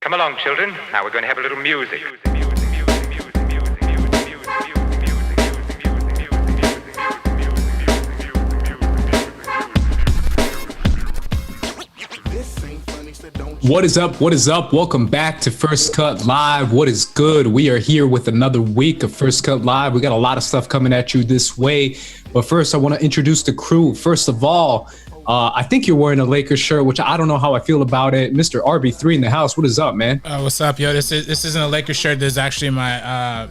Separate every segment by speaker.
Speaker 1: Come along, children. Now we're going to have a little music.
Speaker 2: What is up? What is up? Welcome back to First Cut Live. What is good? We are here with another week of First Cut Live. We got a lot of stuff coming at you this way. But first, I want to introduce the crew. First of all, I think you're wearing a Lakers shirt, which I don't know how I feel about it. Mr. RB3 in the house. What is up, man?
Speaker 3: What's up, yo? This isn't a Lakers shirt. This is actually my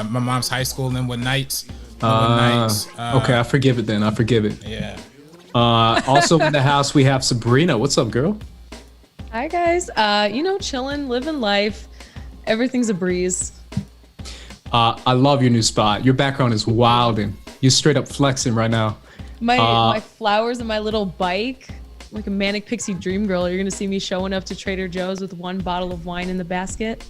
Speaker 3: mom's high school, Linwood Knights.
Speaker 2: Okay, I forgive it then. I forgive it.
Speaker 3: Yeah.
Speaker 2: Also in the house, we have Sabrina. What's up, girl?
Speaker 4: Hi, guys. Chilling, living life. Everything's a breeze.
Speaker 2: I love your new spot. Your background is wilding. You're straight up flexing right now.
Speaker 4: My flowers and my little bike, like a manic pixie dream girl. You're gonna see me showing up to Trader Joe's with one bottle of wine in the basket.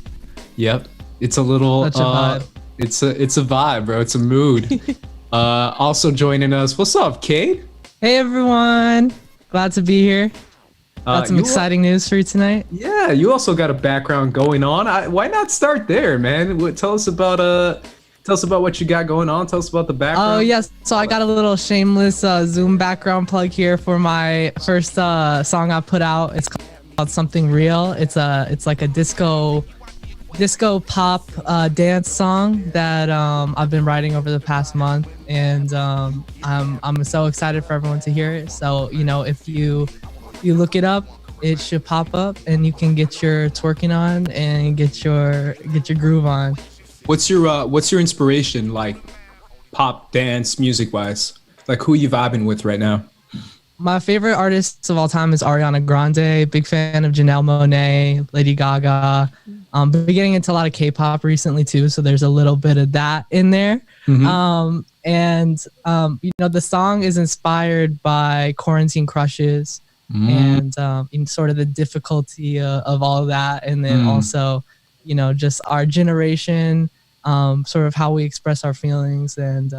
Speaker 2: Yep, it's a little.
Speaker 4: Such a vibe.
Speaker 2: It's a vibe, bro. It's a mood. Also joining us. What's up, Kate?
Speaker 5: Hey everyone, glad to be here. Got some exciting news for you tonight.
Speaker 2: Yeah, you also got a background going on. Why not start there, man? Tell us about what you got going on. Tell us about the background.
Speaker 5: Oh yes, so I got a little shameless Zoom background plug here for my first song I put out. It's called Something Real. It's like a disco pop dance song that I've been writing over the past month, and I'm so excited for everyone to hear it. So if you look it up, it should pop up, and you can get your twerking on and get your groove on.
Speaker 2: What's your inspiration, like pop, dance, music wise? Like, who are you vibing with right now?
Speaker 5: My favorite artists of all time is Ariana Grande. Big fan of Janelle Monáe, Lady Gaga. Been getting into a lot of K-pop recently too, so there's a little bit of that in there. Mm-hmm. The song is inspired by quarantine crushes. And in sort of the difficulty of all of that, and then also, just our generation, sort of how we express our feelings, and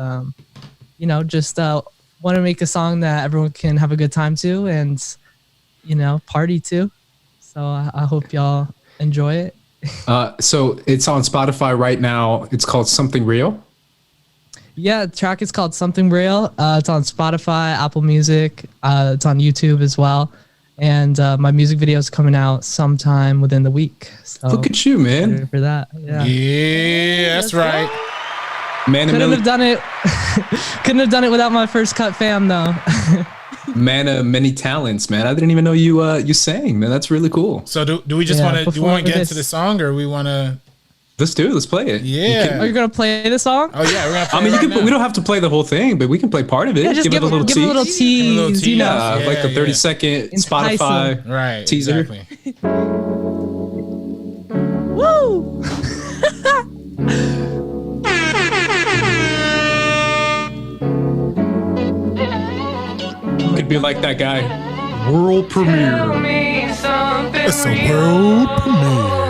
Speaker 5: just want to make a song that everyone can have a good time to, and party to. So I hope y'all enjoy it.
Speaker 2: So it's on Spotify right now. It's called Something Real.
Speaker 5: Yeah, the track is called Something Real. It's on Spotify, Apple Music. It's on YouTube as well. And my music video is coming out sometime within the week. So
Speaker 2: look at you, man.
Speaker 5: For that.
Speaker 3: Yeah, that's right.
Speaker 2: Man,
Speaker 5: couldn't have done it. Couldn't have done it without my First Cut fam, though.
Speaker 2: Man of many talents, man. I didn't even know you sang, man. That's really cool.
Speaker 3: So do we just want to get into the song, or we want to?
Speaker 2: Let's do it. Let's play it.
Speaker 3: Yeah.
Speaker 5: Are you gonna play the song?
Speaker 3: Oh yeah, we're gonna play
Speaker 2: we don't have to play the whole thing, but we can play part of it.
Speaker 5: Yeah, just give it a little tease.
Speaker 2: Like the 30-second Spotify
Speaker 3: right,
Speaker 2: teaser.
Speaker 3: Exactly.
Speaker 5: Woo!
Speaker 2: Could be like that guy. World premiere.
Speaker 3: It's a world premiere.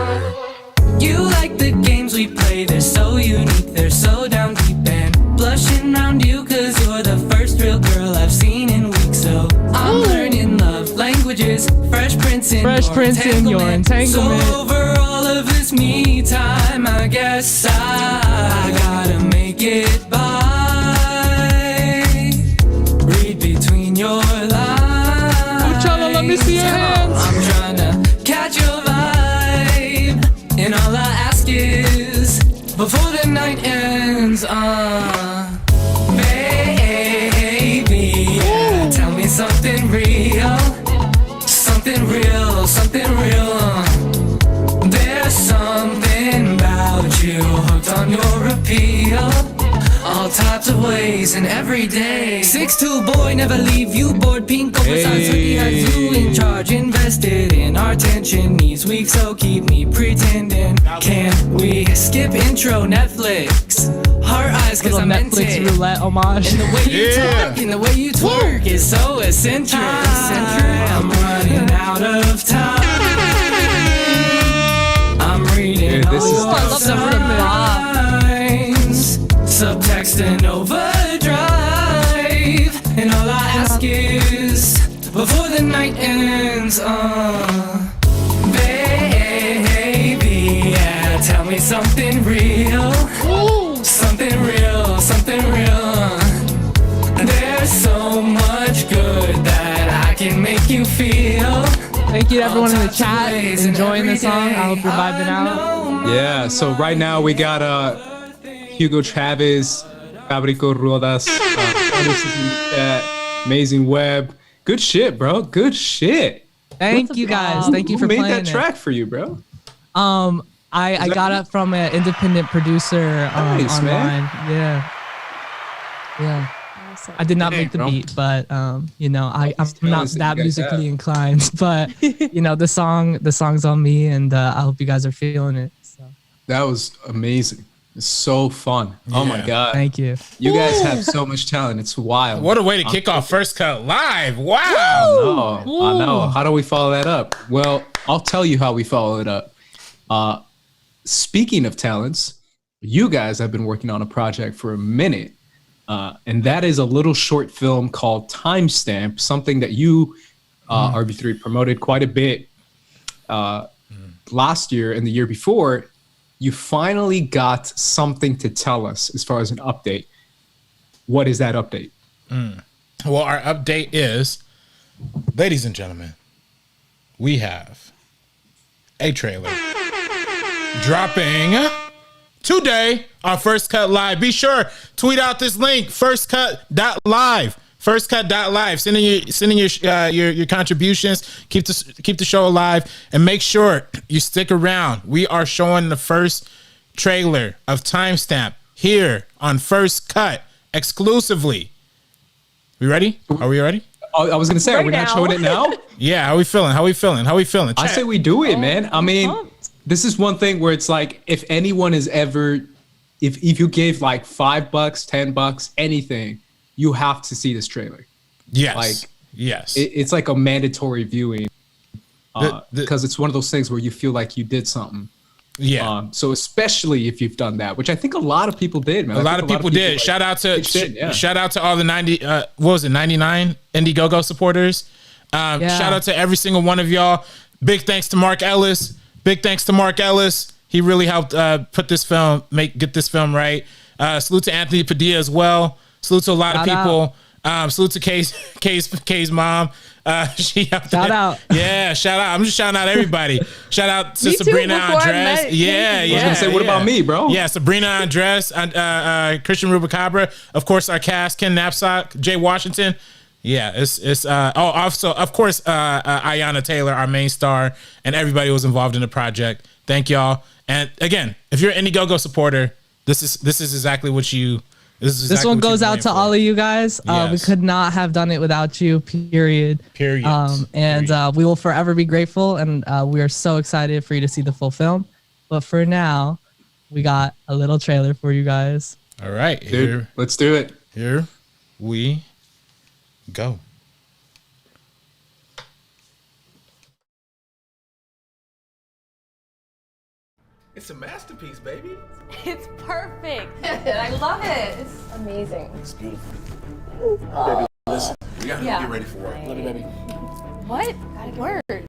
Speaker 6: You like the games we play, they're so unique, they're so down deep, and blushing around you cause you're the first real girl I've seen in weeks. So I'm learning love languages, Fresh Prince in your entanglement. So over all of this me time, I guess I gotta make it by. Read between your lines.
Speaker 5: I'm trying to let me see your hands.
Speaker 6: I'm trying to catch your vibe, and all I ask is before the night ends, baby, yeah, tell me something real, something real, something real. There's something about you, hooked on your appeal, all types of ways and every day. 6'2" boy, never leave you bored. Pink oversized hoodie has you in charge. Invested in our tension these weeks, so keep me pretending. Can we skip intro Netflix? Heart eyes cause I'm
Speaker 5: Netflix roulette homage.
Speaker 6: And the way you talk and the way you twerk is so eccentric. I'm running out of time. I'm reading all your signs. Subtext and overdrive, and all I ask is before the night ends, baby, me something real. Something real, something real. There's so much good that I can make you feel.
Speaker 5: Thank you to everyone in the chat enjoying the song. I hope you're vibing out.
Speaker 2: Yeah, so right now we got Hugo Chavez, Fabrico Rodas, Amazing Web. Good shit, bro. Good shit.
Speaker 5: Thank you guys. Thank you for
Speaker 2: Who made
Speaker 5: playing
Speaker 2: that track for you, bro?
Speaker 5: I got it from an independent producer
Speaker 2: Nice,
Speaker 5: online.
Speaker 2: man.
Speaker 5: Yeah. I did not
Speaker 2: Dang,
Speaker 5: make the
Speaker 2: bro.
Speaker 5: beat, but you know, I'm not
Speaker 2: talents that
Speaker 5: that
Speaker 2: you guys
Speaker 5: musically
Speaker 2: have.
Speaker 5: inclined. But you know, the song's on me, and I hope you guys are feeling it. So
Speaker 2: That was amazing. It's so fun. Oh my
Speaker 3: Yeah.
Speaker 2: god.
Speaker 5: thank you.
Speaker 2: You guys have so much talent. It's wild.
Speaker 3: What a way to kick off First Cut Live. Wow.
Speaker 2: I know. How do we follow that up? Well, I'll tell you how we follow it up. Speaking of talents, you guys have been working on a project for a minute. And that is a little short film called Timestamp, something that you, RB3, promoted quite a bit last year and the year before. You finally got something to tell us as far as an update. What is that update?
Speaker 3: Well, our update is, ladies and gentlemen, we have a trailer dropping today on First Cut Live. Be sure tweet out this link, firstcut.live. Firstcut.live. Send in your contributions. Keep the show alive, and make sure you stick around. We are showing the first trailer of Timestamp here on First Cut exclusively. We ready? Are we ready?
Speaker 2: Oh, I was gonna say, are we not
Speaker 4: now.
Speaker 2: showing it now?
Speaker 3: Yeah. How we feeling?
Speaker 2: I
Speaker 3: Chat.
Speaker 2: say we do it, man. I mean,
Speaker 4: pumped.
Speaker 2: this is one thing where it's like, if anyone is ever, if you gave like $5, $10, anything, you have to see this trailer.
Speaker 3: Yes.
Speaker 2: Like,
Speaker 3: yes.
Speaker 2: It's like a mandatory viewing
Speaker 3: The-
Speaker 2: because it's one of those things where you feel like you did something.
Speaker 3: yeah.
Speaker 2: So especially if you've done that, which I think a lot of people did, man.
Speaker 3: A
Speaker 2: I
Speaker 3: lot
Speaker 2: think
Speaker 3: of people did.
Speaker 2: like,
Speaker 3: Shout out to
Speaker 2: pitched in, yeah.
Speaker 3: shout out to all the 99 Indiegogo supporters. Shout out to every single one of y'all. Big thanks to Mark Ellis. He really helped put this film, get this film right. Salute to Anthony Padilla as well. Salute to a lot of
Speaker 5: Shout
Speaker 3: people. Salute to Kay's mom. She helped.
Speaker 5: Shout out.
Speaker 3: Yeah, shout out. I'm just shouting out everybody. Shout out to
Speaker 4: Me too,
Speaker 3: Sabrina
Speaker 4: before I
Speaker 3: Andres.
Speaker 4: met
Speaker 3: Yeah,
Speaker 4: Casey.
Speaker 3: yeah.
Speaker 2: I was gonna say, what about me, bro?
Speaker 3: Yeah, Sabrina Andres, Christian Rubicabra, of course, our cast, Ken Knapsack, Jay Washington. Yeah, it's also, of course, Ayanna Taylor, our main star, and everybody who was involved in the project. Thank y'all. And again, if you're an Indiegogo supporter, this is exactly what you.
Speaker 5: This one goes out to all of you guys. We
Speaker 3: Yes.
Speaker 5: could not have done it without you. Period. We will forever be grateful, and we are so excited for you to see the full film. But for now, we got a little trailer for you guys.
Speaker 3: All right,
Speaker 2: Dude, let's do it.
Speaker 3: here we go.
Speaker 7: It's a masterpiece, baby.
Speaker 8: It's perfect. I love it. It's amazing.
Speaker 7: It's beautiful. Baby, listen, we gotta
Speaker 8: Yeah.
Speaker 7: get ready for work. Love you, baby.
Speaker 8: What? Work.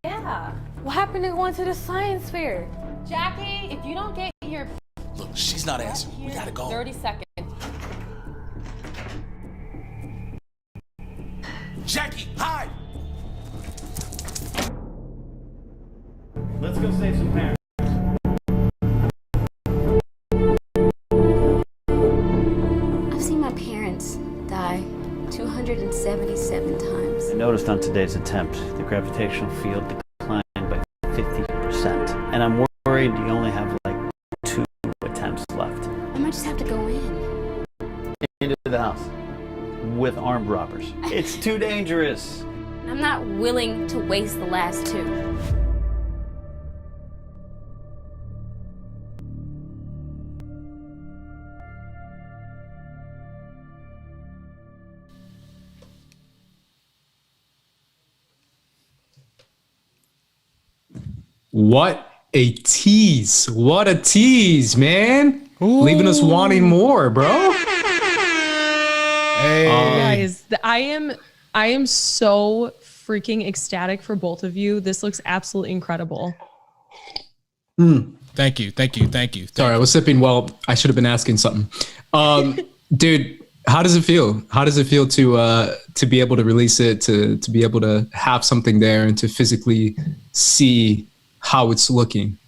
Speaker 8: Yeah. What happened to going to the science fair? Jackie, if you don't get your
Speaker 7: Look, she's not answering. We gotta go.
Speaker 8: 30 seconds.
Speaker 7: Jackie, hide!
Speaker 9: Let's go save some parents.
Speaker 10: I've seen my parents die 277 times.
Speaker 9: I noticed on today's attempt, the gravitational field declined by 50%. And I'm worried you only have like 2 attempts left.
Speaker 10: I might just have to go in.
Speaker 9: Into the house with armed robbers. It's too dangerous.
Speaker 10: I'm not willing to waste the last 2.
Speaker 2: What a tease. What a tease, man. Leaving us wanting more, bro.
Speaker 3: Hey,
Speaker 4: Guys, I am so freaking ecstatic for both of you. This looks absolutely incredible.
Speaker 3: Thank you.
Speaker 2: Sorry, I was sipping. Well, I should have been asking something. Dude, how does it feel? How does it feel to be able to release it, to be able to have something there and to physically see how it's looking?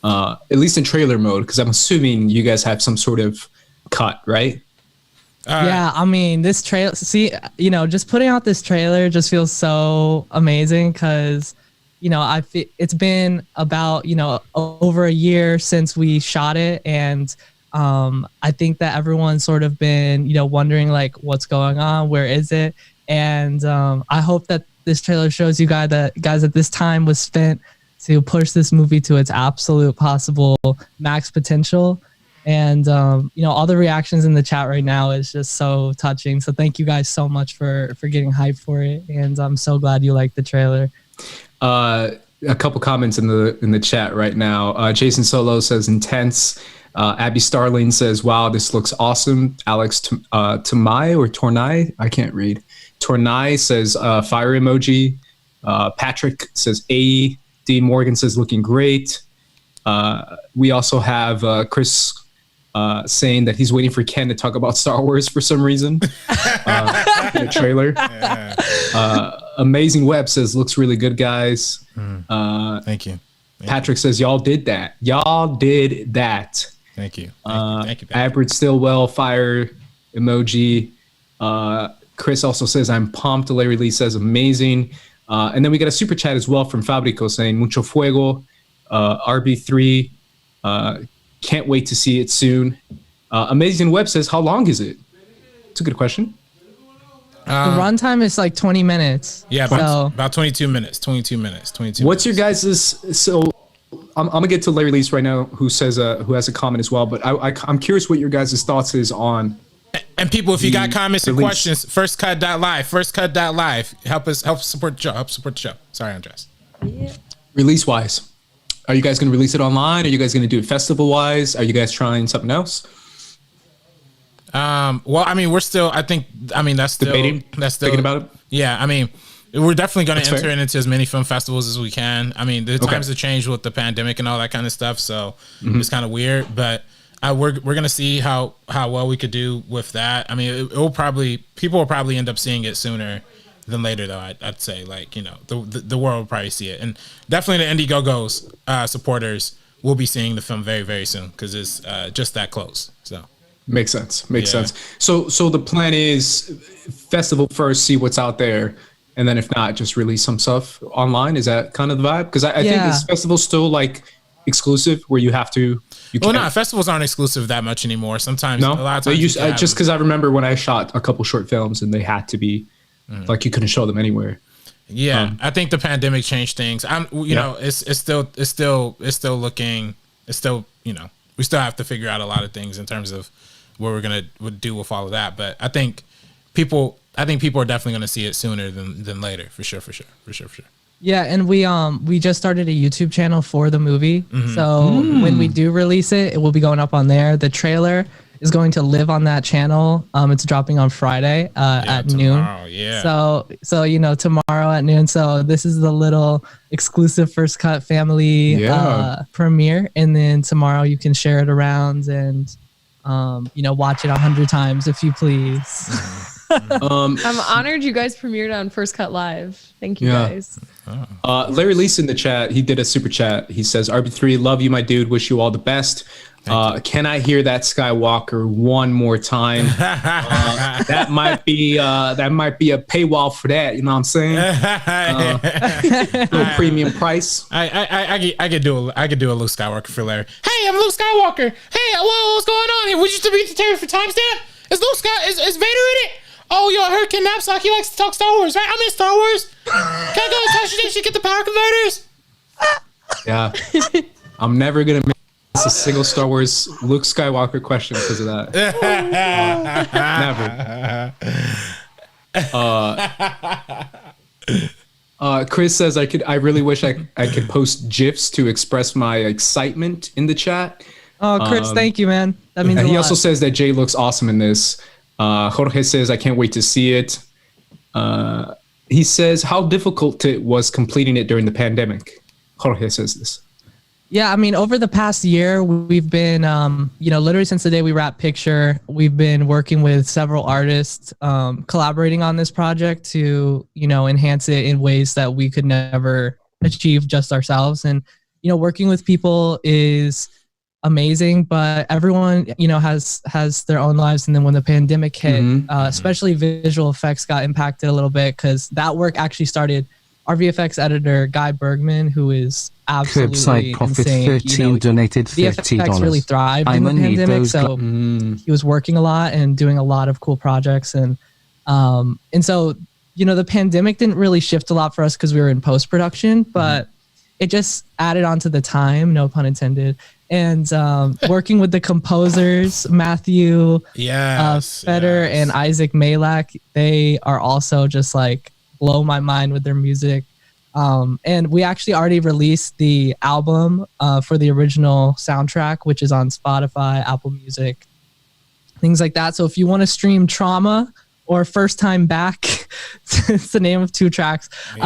Speaker 2: At least in trailer mode, because I'm assuming you guys have some sort of cut, right?
Speaker 5: Yeah, I mean, this trailer, just putting out this trailer just feels so amazing because, it's been about, over a year since we shot it. And I think that everyone's sort of been, wondering like what's going on, where is it? And I hope that this trailer shows you guys that this time was spent to push this movie to its absolute possible max potential. And, all the reactions in the chat right now is just so touching. So thank you guys so much for getting hyped for it. And I'm so glad you liked the trailer.
Speaker 2: A couple comments in the chat right now. Jason Solo says intense. Abby Starling says, wow, this looks awesome. Alex Tomai or Tornai, I can't read. Tornai says fire emoji. Patrick says A. Dean Morgan says looking great. We also have Chris saying that he's waiting for Ken to talk about Star Wars for some reason in the trailer. Amazing Web says looks really good, guys.
Speaker 3: Thank you.
Speaker 2: Patrick says y'all did that.
Speaker 3: Thank you.
Speaker 2: Albert Stillwell fire emoji. Chris also says I'm pumped. Larry Lee says amazing. And then we got a super chat as well from Fabrico saying mucho fuego. RB3 can't wait to see it soon. Amazing Web says how long is it? It's a good question.
Speaker 5: The runtime is like 20 minutes.
Speaker 3: Yeah, about 22 minutes. 22 minutes.
Speaker 2: What's your guys's? So I'm gonna get to Larry Lease right now, who says who has a comment as well. But I'm curious what your guys' thoughts is on.
Speaker 3: And people, if you got comments and questions, firstcut.live. Help support the show. Help support the show. Sorry, Andres.
Speaker 4: Yeah.
Speaker 2: Release wise, are you guys gonna release it online? Are you guys gonna do it festival wise? Are you guys trying something else?
Speaker 3: Well, I mean, we're still. That's still
Speaker 2: debating.
Speaker 3: That's still
Speaker 2: thinking about it.
Speaker 3: Yeah, I mean, we're definitely going to enter
Speaker 2: fair.
Speaker 3: into as many film festivals as we can. I mean, the times have changed with the pandemic and all that kind of stuff, so it's kind of weird. But we're going to see how well we could do with that. I mean, people will probably end up seeing it sooner than later, though. I'd say, like, the world will probably see it, and definitely the Indiegogo's supporters will be seeing the film very, very soon because it's just that close. So.
Speaker 2: Makes sense. So the plan is festival first, see what's out there, and then if not, just release some stuff online. Is that kind of the vibe? Because I think this festival's still like exclusive, where you have to.
Speaker 3: Festivals aren't exclusive that much anymore. Sometimes, a lot of times,
Speaker 2: just because I remember when I shot a couple short films and they had to be like you couldn't show them anywhere.
Speaker 3: Yeah, I think the pandemic changed things. It's still looking. We still have to figure out a lot of things in terms of what we're gonna do with all of that. But I think people are definitely gonna see it sooner than later, for sure.
Speaker 5: Yeah, and we just started a YouTube channel for the movie. So when we do release it, it will be going up on there. The trailer is going to live on that channel. It's dropping on Friday at noon.
Speaker 3: Yeah.
Speaker 5: So tomorrow at noon. So this is the little exclusive First Cut family premiere, and then tomorrow you can share it around and watch it 100 times if you please.
Speaker 4: I'm honored you guys premiered on First Cut Live. Thank you guys.
Speaker 2: Larry Lease in the chat, he did a super chat. He says, RB3, love you, my dude. Wish you all the best. Can I hear that Skywalker one more time? That might be a paywall for that. You know what I'm saying? Little premium price.
Speaker 3: I could do a Luke Skywalker for Larry. Hey, I'm Luke Skywalker. Hey, what's going on here? Would you still be Terry for timestamp? Is Vader in it? Oh, yo, I heard Ken Knapsack. He likes to talk Star Wars, right? I'm in Star Wars. Can I go and touch this? You get the power converters.
Speaker 2: Yeah, I'm never gonna make a single Star Wars Luke Skywalker question because of that. Never. Chris says I really wish I could post GIFs to express my excitement in the chat.
Speaker 5: Oh, Chris, thank you, man. That means a lot.
Speaker 2: He also says that Jay looks awesome in this. Jorge says I can't wait to see it. He says how difficult it was completing it during the pandemic. Jorge says this.
Speaker 5: Yeah, I mean, over the past year, we've been, literally since the day we wrapped Picture, we've been working with several artists, collaborating on this project to, enhance it in ways that we could never achieve just ourselves. And, working with people is amazing, but everyone, has their own lives. And then when the pandemic hit, especially visual effects got impacted a little bit because that work actually started. Our VFX editor, Guy Bergman, who is absolutely
Speaker 11: Curbside Profit
Speaker 5: insane.
Speaker 11: 13 donated $30.
Speaker 5: VFX really thrived in the pandemic, so he was working a lot and doing a lot of cool projects. And so, the pandemic didn't really shift a lot for us because we were in post-production, but it just added on to the time, no pun intended. And working with the composers, Matthew Feder and Isaac Malak, they are also just like blow my mind with their music. And we actually already released the album for the original soundtrack, which is on Spotify, Apple Music, things like that. So if you want to stream Trauma or First Time Back, it's the name of 2 tracks. You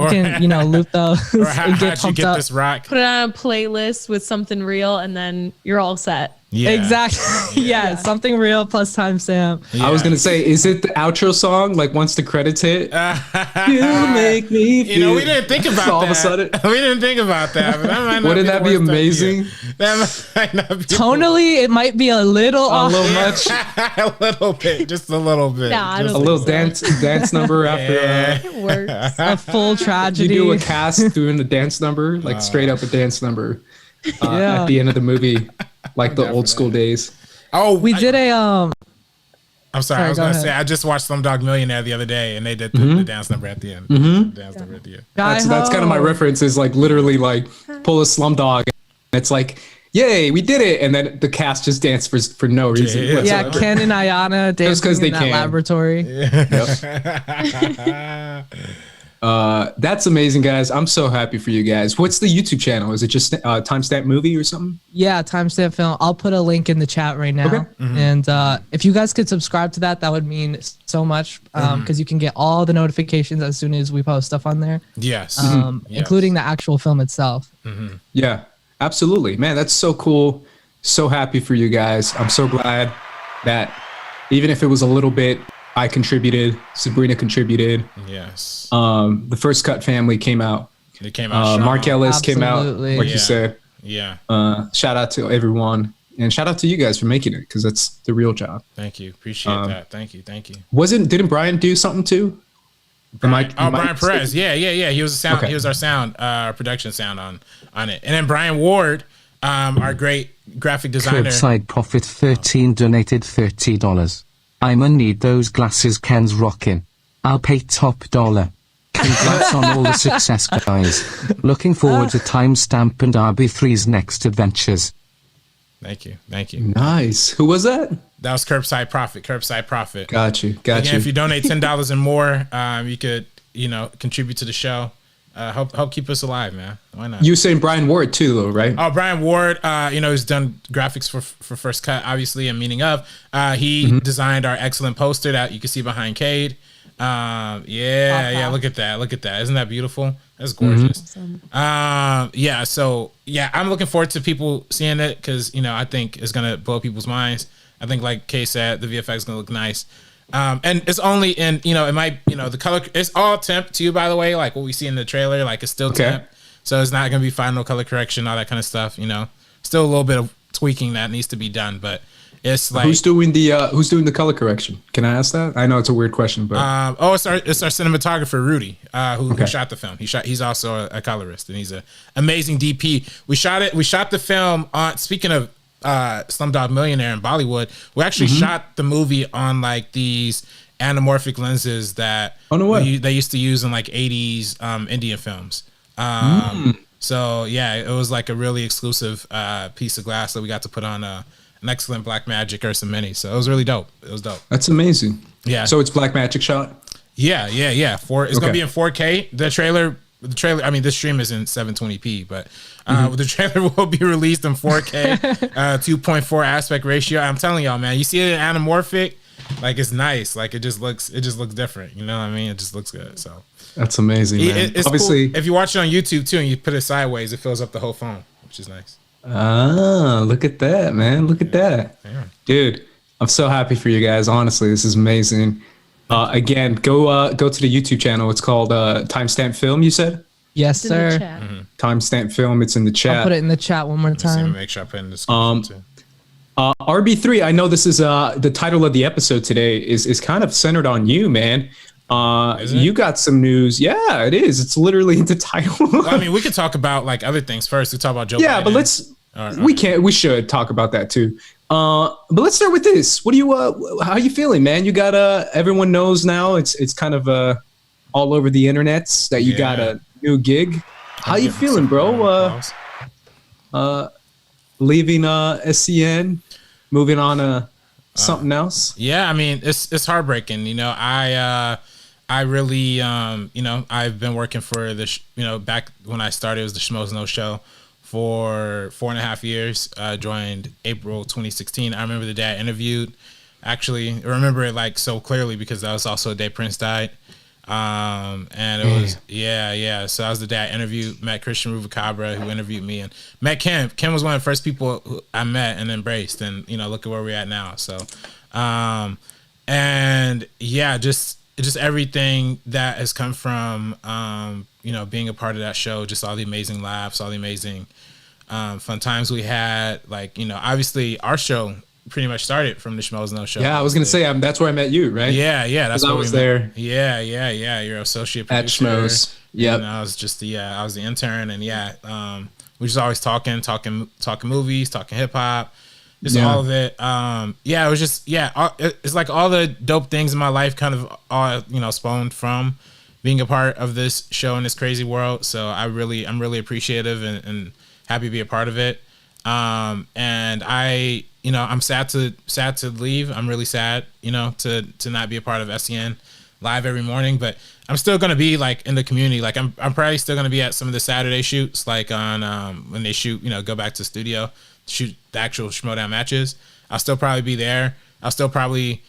Speaker 5: can, loop those.
Speaker 3: Or how'd you get this rock?
Speaker 4: Put it on a playlist with something real, and then you're all set.
Speaker 5: Yeah. Exactly. Yeah, something real plus timestamp.
Speaker 2: Yeah. I was gonna say, is it the outro song? Like once the credits hit, you make me feel.
Speaker 3: We didn't think about
Speaker 2: all
Speaker 3: that.
Speaker 2: Of a sudden,
Speaker 3: we didn't think about that. But that might not
Speaker 2: Wouldn't that be amazing?
Speaker 3: That might not be.
Speaker 5: Tonally, it might be a little off.
Speaker 2: A little much.
Speaker 3: A little bit, just a little bit.
Speaker 4: Nah,
Speaker 2: a little dance number after.
Speaker 4: It works.
Speaker 5: A full tragedy.
Speaker 2: You do a cast doing the dance number, like straight up a dance number, at the end of the movie. Like the old school days.
Speaker 3: Oh,
Speaker 5: we did a
Speaker 3: I'm sorry, I was gonna say I just watched Slumdog Millionaire the other day, and they did the dance number at the end. Dance number at the end.
Speaker 2: That's kind of my reference. Is like literally like pull a Slumdog. And it's like, yay, we did it, and then the cast just danced for no reason.
Speaker 5: Yeah, Ken and Ayana dancing in that laboratory.
Speaker 2: That's amazing, guys. I'm so happy for you guys. What's the YouTube channel? Is it just Timestamp Movie or something?
Speaker 5: Yeah, Timestamp Film. I'll put a link in the chat right now. Okay. And if you guys could subscribe to that, that would mean so much because you can get all the notifications as soon as we post stuff on there.
Speaker 3: Yes.
Speaker 5: Including the actual film itself.
Speaker 2: Yeah, absolutely. Man, that's so cool. So happy for you guys. I'm so glad that even if it was a little bit, I contributed, Sabrina contributed.
Speaker 3: Yes.
Speaker 2: The First Cut family came out.
Speaker 3: They came out.
Speaker 2: Mark Ellis came out, like you said.
Speaker 3: Yeah.
Speaker 2: Shout out to everyone. And shout out to you guys for making it, because that's the real job.
Speaker 3: Thank you. Appreciate that. Thank you.
Speaker 2: Didn't Brian do something too?
Speaker 3: Brian Perez. Yeah. He was He was our production sound on it. And then Brian Ward, our great graphic designer.
Speaker 11: Curbside Profit 13 donated $30. I'ma need those glasses Ken's rocking. I'll pay top dollar. Congrats on all the success, guys. Looking forward to Timestamp and RB3's next adventures.
Speaker 3: Thank you.
Speaker 2: Nice. Who was that?
Speaker 3: That was Curbside Profit.
Speaker 2: Got you.
Speaker 3: Again, if you donate $10 and more, you could, contribute to the show. Help keep us alive, man. Why not?
Speaker 2: You saying Brian Ward too, though, right?
Speaker 3: Oh, Brian Ward, he's done graphics for First Cut, obviously, and Meaning Of. He designed our excellent poster that you can see behind Cade. Look at that. Isn't that beautiful? That's gorgeous. I'm looking forward to people seeing it because, I think it's going to blow people's minds. I think, like Kay said, the VFX is going to look nice. And it's only in, it might, the color, it's all temp too, by the way, like what we see in the trailer, like it's still temp. So it's not going to be final color correction, all that kind of stuff, still a little bit of tweaking that needs to be done, but it's like.
Speaker 2: Who's doing the color correction? Can I ask that? I know it's a weird question, but.
Speaker 3: It's our cinematographer, Rudy, who shot the film. He's also a colorist and he's an amazing DP. We shot the film on, speaking of, Slumdog Millionaire in Bollywood, we actually shot the movie on like these anamorphic lenses that they used to use in like 80s Indian films. So yeah, it was like a really exclusive piece of glass that we got to put on an excellent Blackmagic Ursa Mini. So it was really dope.
Speaker 2: That's amazing.
Speaker 3: Yeah.
Speaker 2: So it's Blackmagic shot?
Speaker 3: Yeah. It's gonna be in 4K. The trailer, I mean, this stream is in 720p, but the trailer will be released in 4K, 2.4 aspect ratio. I'm telling y'all, man, you see it in anamorphic, like it's nice, like it just looks different. You know what I mean? It just looks good. So
Speaker 2: that's amazing, man.
Speaker 3: It's
Speaker 2: obviously
Speaker 3: cool. If you watch it on YouTube too, and you put it sideways, it fills up the whole phone. which is nice.
Speaker 2: Ah, look at that, man. Look at that.
Speaker 3: Yeah.
Speaker 2: Dude, I'm so happy for you guys. Honestly, this is amazing. Again, go to the YouTube channel. It's called Timestamp Film, you said?
Speaker 5: Yes,
Speaker 4: It's in the
Speaker 5: sir.
Speaker 4: chat.
Speaker 2: Timestamp Film. It's in the chat.
Speaker 5: I'll put it in the chat one more
Speaker 3: Let me
Speaker 5: time.
Speaker 3: make sure I put it in the description too.
Speaker 2: RB3, I know this is the title of the episode today is kind of centered on you, man.
Speaker 3: Is it?
Speaker 2: You got some news. Yeah, it is. It's literally the title.
Speaker 3: Well, I mean, we could talk about like other things first. We talk about Joe
Speaker 2: Yeah,
Speaker 3: Biden.
Speaker 2: but let's
Speaker 3: All right,
Speaker 2: we should talk about that too. But let's start with this. What do you how you feeling, man? You got everyone knows now it's kind of all over the internet that you got a new gig. How you feeling, bro? Leaving SEN, moving on to something else.
Speaker 3: Yeah, I mean, it's heartbreaking. You know, I really, you know, I've been working for the, you know, back when I started, it was the Schmoes Know Show for 4.5 years. Joined April 2016. I remember the day I interviewed. Actually, I remember it like so clearly because that was also the day Prince died. And it was, yeah. So that was the day I interviewed, met Christian Rubicabra, who interviewed me, and met Kim. Kim was one of the first people who I met and embraced, and, you know, look at where we're at now. So, and yeah, just everything that has come from, you know, being a part of that show, just all the amazing laughs, all the amazing, fun times we had. Like, you know, obviously our show pretty much started from the Schmoes Know Show.
Speaker 2: Yeah, I was gonna say that's where I met you, right?
Speaker 3: Yeah, that's
Speaker 2: I
Speaker 3: where
Speaker 2: was
Speaker 3: we met.
Speaker 2: there.
Speaker 3: Yeah. You're an associate producer
Speaker 2: At Schmoes. Yep.
Speaker 3: And I was just I was the intern, and we just always talking movies, talking hip hop, just all of it. It was just it's like all the dope things in my life kind of all, you know, spawned from being a part of this show in this crazy world. So I'm really appreciative and happy to be a part of it. And I, you know, I'm sad to leave. I'm really sad, you know, to not be a part of SEN live every morning, but I'm still going to be like in the community. Like I'm probably still going to be at some of the Saturday shoots, like on, when they shoot, you know, go back to the studio, shoot the actual Schmoedown matches. I'll still probably be there. I'll still probably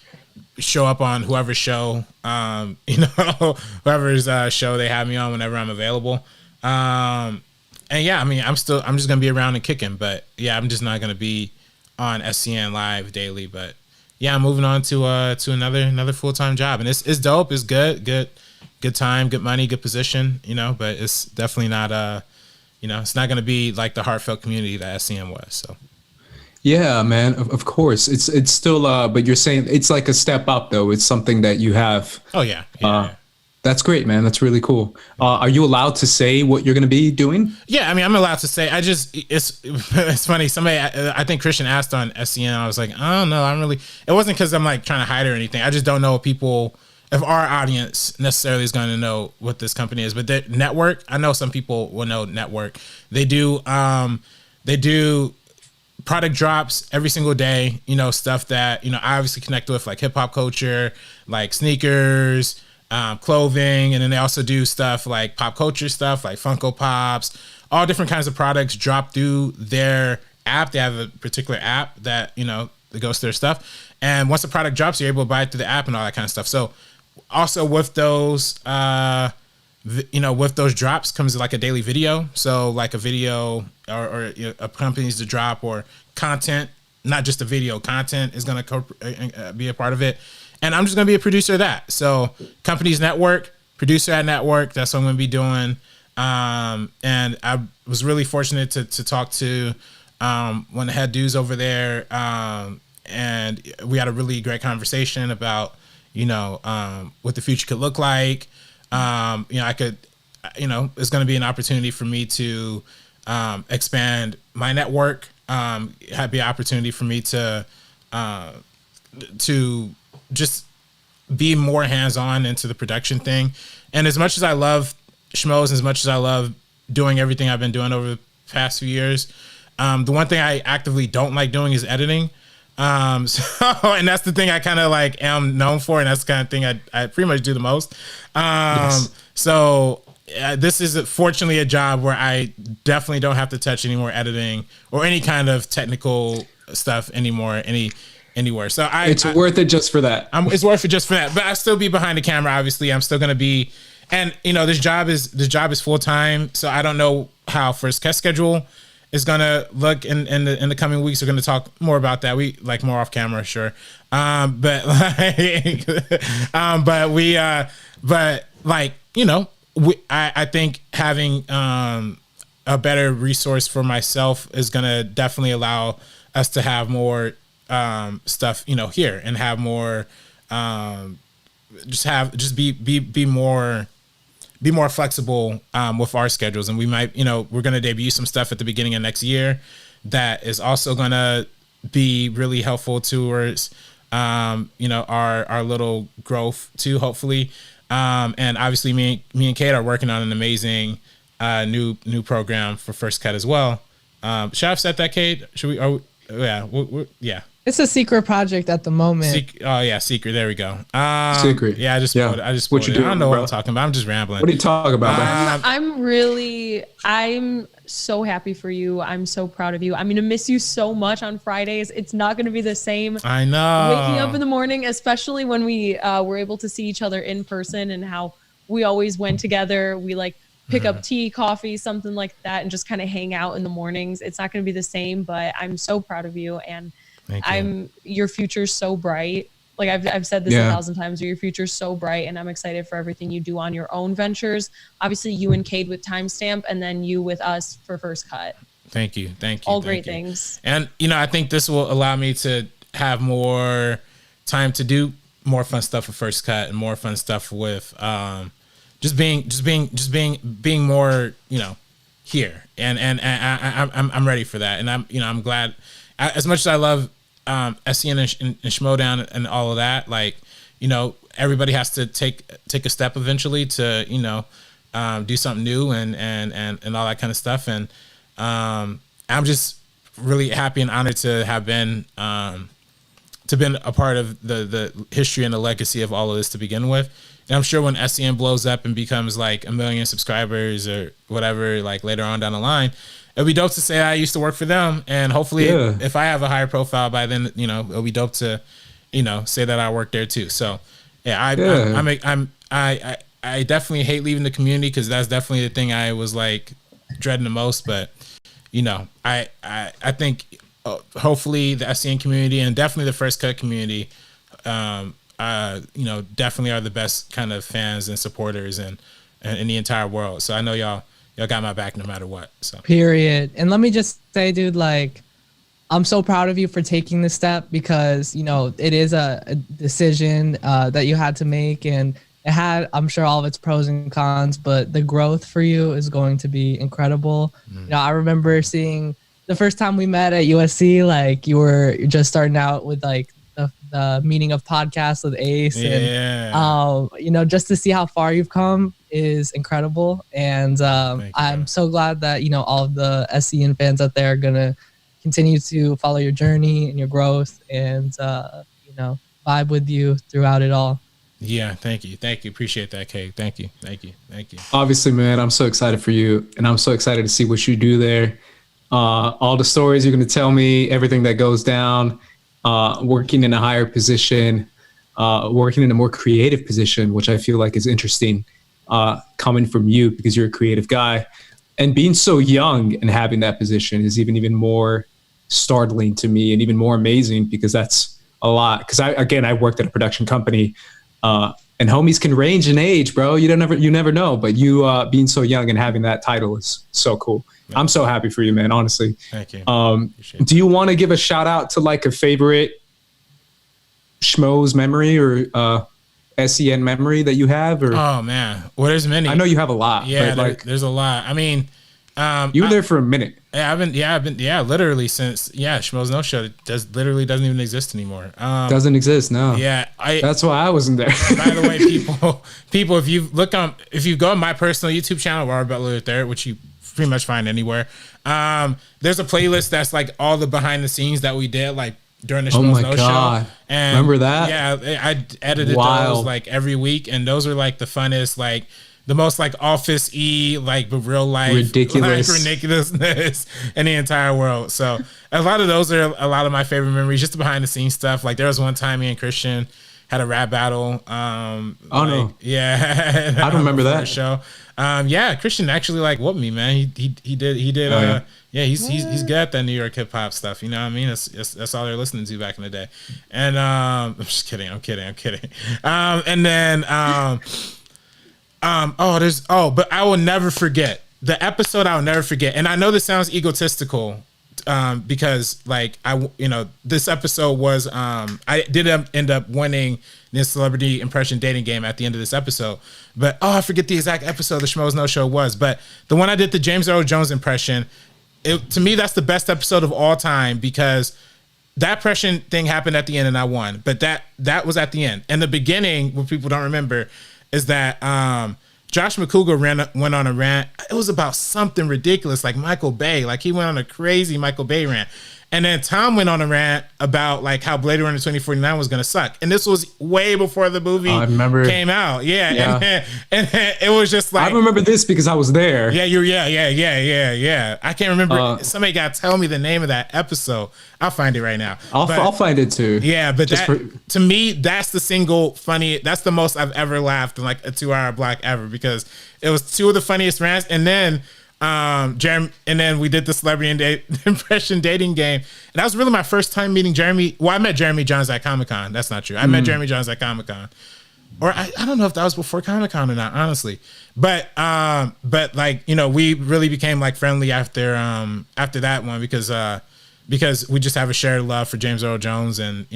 Speaker 3: show up on whoever's show, you know, whoever's show they have me on whenever I'm available. And yeah, I mean, I'm just gonna be around and kicking, but yeah, I'm just not gonna be on SCN live daily. But yeah, I'm moving on to another full-time job, and it's dope. It's good time, good money, good position, you know. But it's definitely not you know, it's not gonna be like the heartfelt community that SCN was. So
Speaker 2: Yeah, man. Of course, it's still. But you're saying it's like a step up, though. It's something that you have.
Speaker 3: Oh yeah.
Speaker 2: That's great, man. That's really cool. Are you allowed to say what you're going to be doing?
Speaker 3: Yeah, I mean, I'm allowed to say. It's funny. Somebody, I think Christian asked on SCN. I was like, I don't know. I'm really. It wasn't because I'm like trying to hide or anything. I just don't know if our audience necessarily is going to know what this company is. But the network, I know some people will know network. They do product drops every single day. You know, stuff that, you know, I obviously connect with, like hip hop culture, like sneakers, clothing, and then they also do stuff like pop culture stuff like Funko Pops, all different kinds of products drop through their app. They have a particular app that, you know, that goes to their stuff, and once the product drops, you're able to buy it through the app and all that kind of stuff. So also with those you know, with those drops comes like a daily video. So like a video or you know, accompanies the drop, or content, not just a video, content is going to be a part of it. And I'm just going to be a producer of that. So company's network, producer at network, that's what I'm going to be doing. And I was really fortunate to talk to one of the head dudes over there. And we had a really great conversation about, you know, what the future could look like. You know, it's going to be an opportunity for me to expand my network. Have the opportunity for me to just be more hands-on into the production thing. And as much as I love Schmoes, as much as I love doing everything I've been doing over the past few years, the one thing I actively don't like doing is editing. And that's the thing I kind of like am known for, and that's the kind of thing I pretty much do the most. Yes. So this is fortunately a job where I definitely don't have to touch any more editing or any kind of technical stuff anymore, anywhere. So it's
Speaker 2: worth it just for that.
Speaker 3: It's worth it just for that. But I still be behind the camera. Obviously, I'm still going to be, and you know, this job is full time. So I don't know how First Cut schedule is gonna look in the coming weeks. We're gonna talk more about that. We like more off camera, sure. But like, but like, you know, I think having a better resource for myself is gonna definitely allow us to have more stuff, you know, here, and have more be more flexible with our schedules. And we might, you know, we're going to debut some stuff at the beginning of next year that is also going to be really helpful towards, you know, our little growth too, hopefully. And obviously me and Kate are working on an amazing new program for First Cut as well. Should I have said that, Kate? Should we? Yeah.
Speaker 5: It's a secret project at the moment.
Speaker 3: Secret. There we go.
Speaker 2: Secret.
Speaker 3: Yeah, I just
Speaker 2: what you doing,
Speaker 3: I don't know
Speaker 2: bro?
Speaker 3: what I'm talking about. I'm just rambling.
Speaker 2: What are you talking about, man?
Speaker 4: I'm so happy for you. I'm so proud of you. I'm gonna miss you so much on Fridays. It's not gonna be the same.
Speaker 3: I know.
Speaker 4: Waking up in the morning, especially when we were able to see each other in person, and how we always went together. We like pick up tea, coffee, something like that, and just kind of hang out in the mornings. It's not gonna be the same, but I'm so proud of you, and your future's so bright. Like I've said this 1,000 times, your future's so bright, and I'm excited for everything you do on your own ventures. Obviously you and Cade with Timestamp, and then you with us for First Cut.
Speaker 3: Thank you.
Speaker 4: All great things.
Speaker 3: And you know, I think this will allow me to have more time to do more fun stuff with First Cut, and more fun stuff with just being more, you know, here. And I'm ready for that. And I'm glad, as much as I love SEN and Schmodown and all of that, like, you know, everybody has to take a step eventually to, you know, do something new and all that kind of stuff. And I'm just really happy and honored to have been a part of the history and the legacy of all of this to begin with. And I'm sure when SEN blows up and becomes like 1 million subscribers or whatever, like later on down the line, it'll be dope to say I used to work for them. And hopefully if I have a higher profile by then, you know, it'll be dope to, you know, say that I worked there too. So I definitely hate leaving the community, because that's definitely the thing I was like dreading the most. But, you know, I think hopefully the SEN community, and definitely the First Cut community, you know, definitely are the best kind of fans and supporters and in the entire world. So I know y'all got my back no matter what. So
Speaker 5: period. And let me just say, dude, like, I'm so proud of you for taking this step, because, you know, it is a decision that you had to make, and it had, I'm sure, all of its pros and cons, but the growth for you is going to be incredible. You know, I remember seeing the first time we met at USC, like you were just starting out with like the meeting of podcasts with Ace, and you know, just to see how far you've come is incredible. And I'm so glad that, you know, all of the SEN fans out there are gonna continue to follow your journey and your growth, and you know, vibe with you throughout it all.
Speaker 3: Yeah, thank you. Appreciate that, Kate. Thank you.
Speaker 2: Obviously, man, I'm so excited for you, and I'm so excited to see what you do there. All the stories you're going to tell me, everything that goes down, working in a higher position, working in a more creative position, which I feel like is interesting, coming from you, because you're a creative guy, and being so young and having that position is even more startling to me, and even more amazing, because that's a lot. Because I worked at a production company, and homies can range in age, bro. You never know. But you being so young and having that title is so cool. Yeah. I'm so happy for you, man. Honestly.
Speaker 3: Thank you.
Speaker 2: Do you want to give a shout out to like a favorite Schmo's memory or SEN memory that you have? Or
Speaker 3: oh man, well, there's many.
Speaker 2: I know you have a lot.
Speaker 3: Yeah,
Speaker 2: but like
Speaker 3: there's a lot. I mean,
Speaker 2: you were there for a minute.
Speaker 3: I've been literally since Schmo's No Show doesn't even exist anymore.
Speaker 2: Doesn't exist, no.
Speaker 3: Yeah,
Speaker 2: that's why I wasn't there.
Speaker 3: By the way, people, if you go on my personal YouTube channel, RB Butler III, which you pretty much find anywhere, there's a playlist that's like all the behind the scenes that we did like during the Schmo's No Show. And
Speaker 2: remember that?
Speaker 3: Yeah, I edited those like every week, and those are like the funnest, like the most like office-y, like real life ridiculousness in the entire world. So a lot of those are a lot of my favorite memories, just the behind the scenes stuff. Like there was one time me and Christian had a rap battle.
Speaker 2: No.
Speaker 3: Yeah.
Speaker 2: I don't remember that
Speaker 3: show. Yeah, Christian actually like whooped me, man. He did. Yeah, he's good at that New York hip hop stuff. You know what I mean? That's all they're listening to back in the day. And I'm just kidding. I'm kidding. And then but I will never forget the episode. I'll never forget. And I know this sounds egotistical, because like this episode was I did end up winning this celebrity impression dating game at the end of this episode, but I forget the exact episode the Schmoes No Show was, but the one I did the James Earl Jones impression, to me that's the best episode of all time, because that impression thing happened at the end and I won, but that was at the end. And the beginning, what people don't remember, is that Josh McCougar went on a rant. It was about something ridiculous, like Michael Bay. Like he went on a crazy Michael Bay rant. And then Tom went on a rant about like how Blade Runner 2049 was going to suck. And this was way before the movie came out. Yeah. And it was just like,
Speaker 2: I remember this because I was there.
Speaker 3: Yeah. I can't remember. Somebody got to tell me the name of that episode. I'll find it right now.
Speaker 2: I'll find it too.
Speaker 3: Yeah, but to me, that's the single funny. That's the most I've ever laughed in like a 2-hour block ever, because it was two of the funniest rants. And then Jeremy, and then we did the celebrity impression dating game, and that was really my first time meeting Jeremy. Well, I met Jeremy Johns at Comic-Con. That's not true. I met Jeremy Johns at Comic-Con, or I don't know if that was before Comic-Con or not, honestly. But like we really became like friendly after that one, because we just have a shared love for James Earl Jones and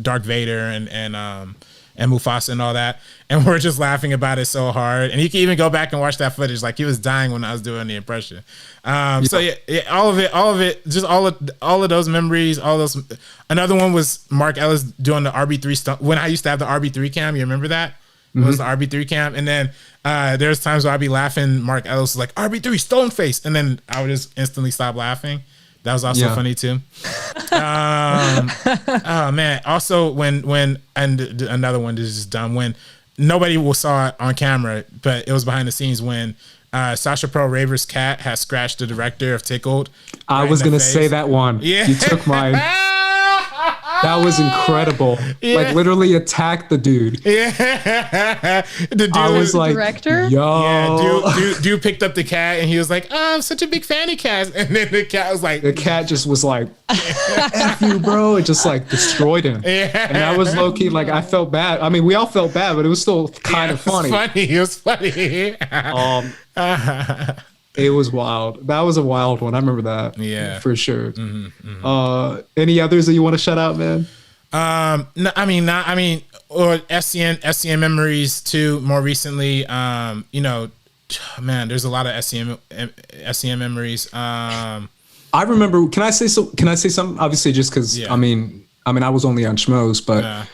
Speaker 3: Darth Vader and Mufasa and all that, and we're just laughing about it so hard. And you can even go back and watch that footage. Like he was dying when I was doing the impression. So yeah, all of it, just all of those memories, all those. Another one was Mark Ellis doing the RB3 stuff when I used to have the RB3 cam. You remember that? It was the RB3 cam, and then there's times where I'd be laughing. Mark Ellis was like RB3 stone face, and then I would just instantly stop laughing. That was also funny too. Oh man! Also, when and another one is just dumb. When nobody saw it on camera, but it was behind the scenes when Sasha Pearl Raver's cat has scratched the director of Tickled.
Speaker 2: I was gonna say that one. Yeah, you took mine. That was incredible. Yeah. Like literally attacked the dude.
Speaker 3: Yeah. The dude,
Speaker 2: I was like,
Speaker 4: director?
Speaker 2: Yo.
Speaker 3: Yeah, dude picked up the cat and he was like, I'm such a big fan of cats. And then the cat was like,
Speaker 2: the cat just was like, F you, bro. It just like destroyed him. Yeah. And I was low key, like, I felt bad. I mean, we all felt bad, but it was still kind of funny.
Speaker 3: It was funny.
Speaker 2: It was wild. That was a wild one. I remember that. Yeah, for sure. Any others that you want to shout out, man?
Speaker 3: Or SEN memories too. More recently, man, there's a lot of SEN memories. I
Speaker 2: remember. Can I say something? Obviously, just because. Yeah. I mean, I was only on Schmoes, but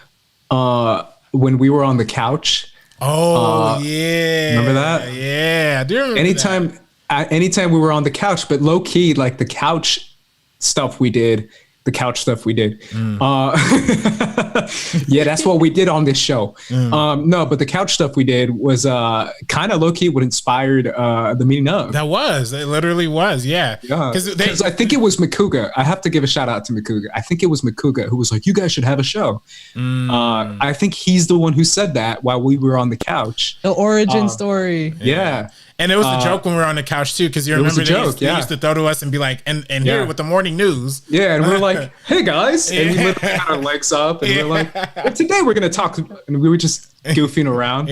Speaker 2: when we were on the couch.
Speaker 3: Oh yeah.
Speaker 2: Remember that?
Speaker 3: Yeah, I do remember
Speaker 2: Anytime we were on the couch, but low key, like the couch stuff we did. Yeah, that's what we did on this show. No, but the couch stuff we did was kind of low key what inspired the meeting of.
Speaker 3: It literally was, yeah.
Speaker 2: Because I think it was McCougar. I have to give a shout out to McCougar. I think it was McCougar who was like, "You guys should have a show." I think he's the one who said that while we were on the couch.
Speaker 5: The origin story.
Speaker 2: Yeah.
Speaker 3: And it was a joke when we were on the couch too, because you remember they used to throw to us and be like, and here with the morning news.
Speaker 2: Yeah, and we're like, "Hey guys," and we literally had our legs up, and we're like, well, "Today we're gonna talk," and we were just goofing around.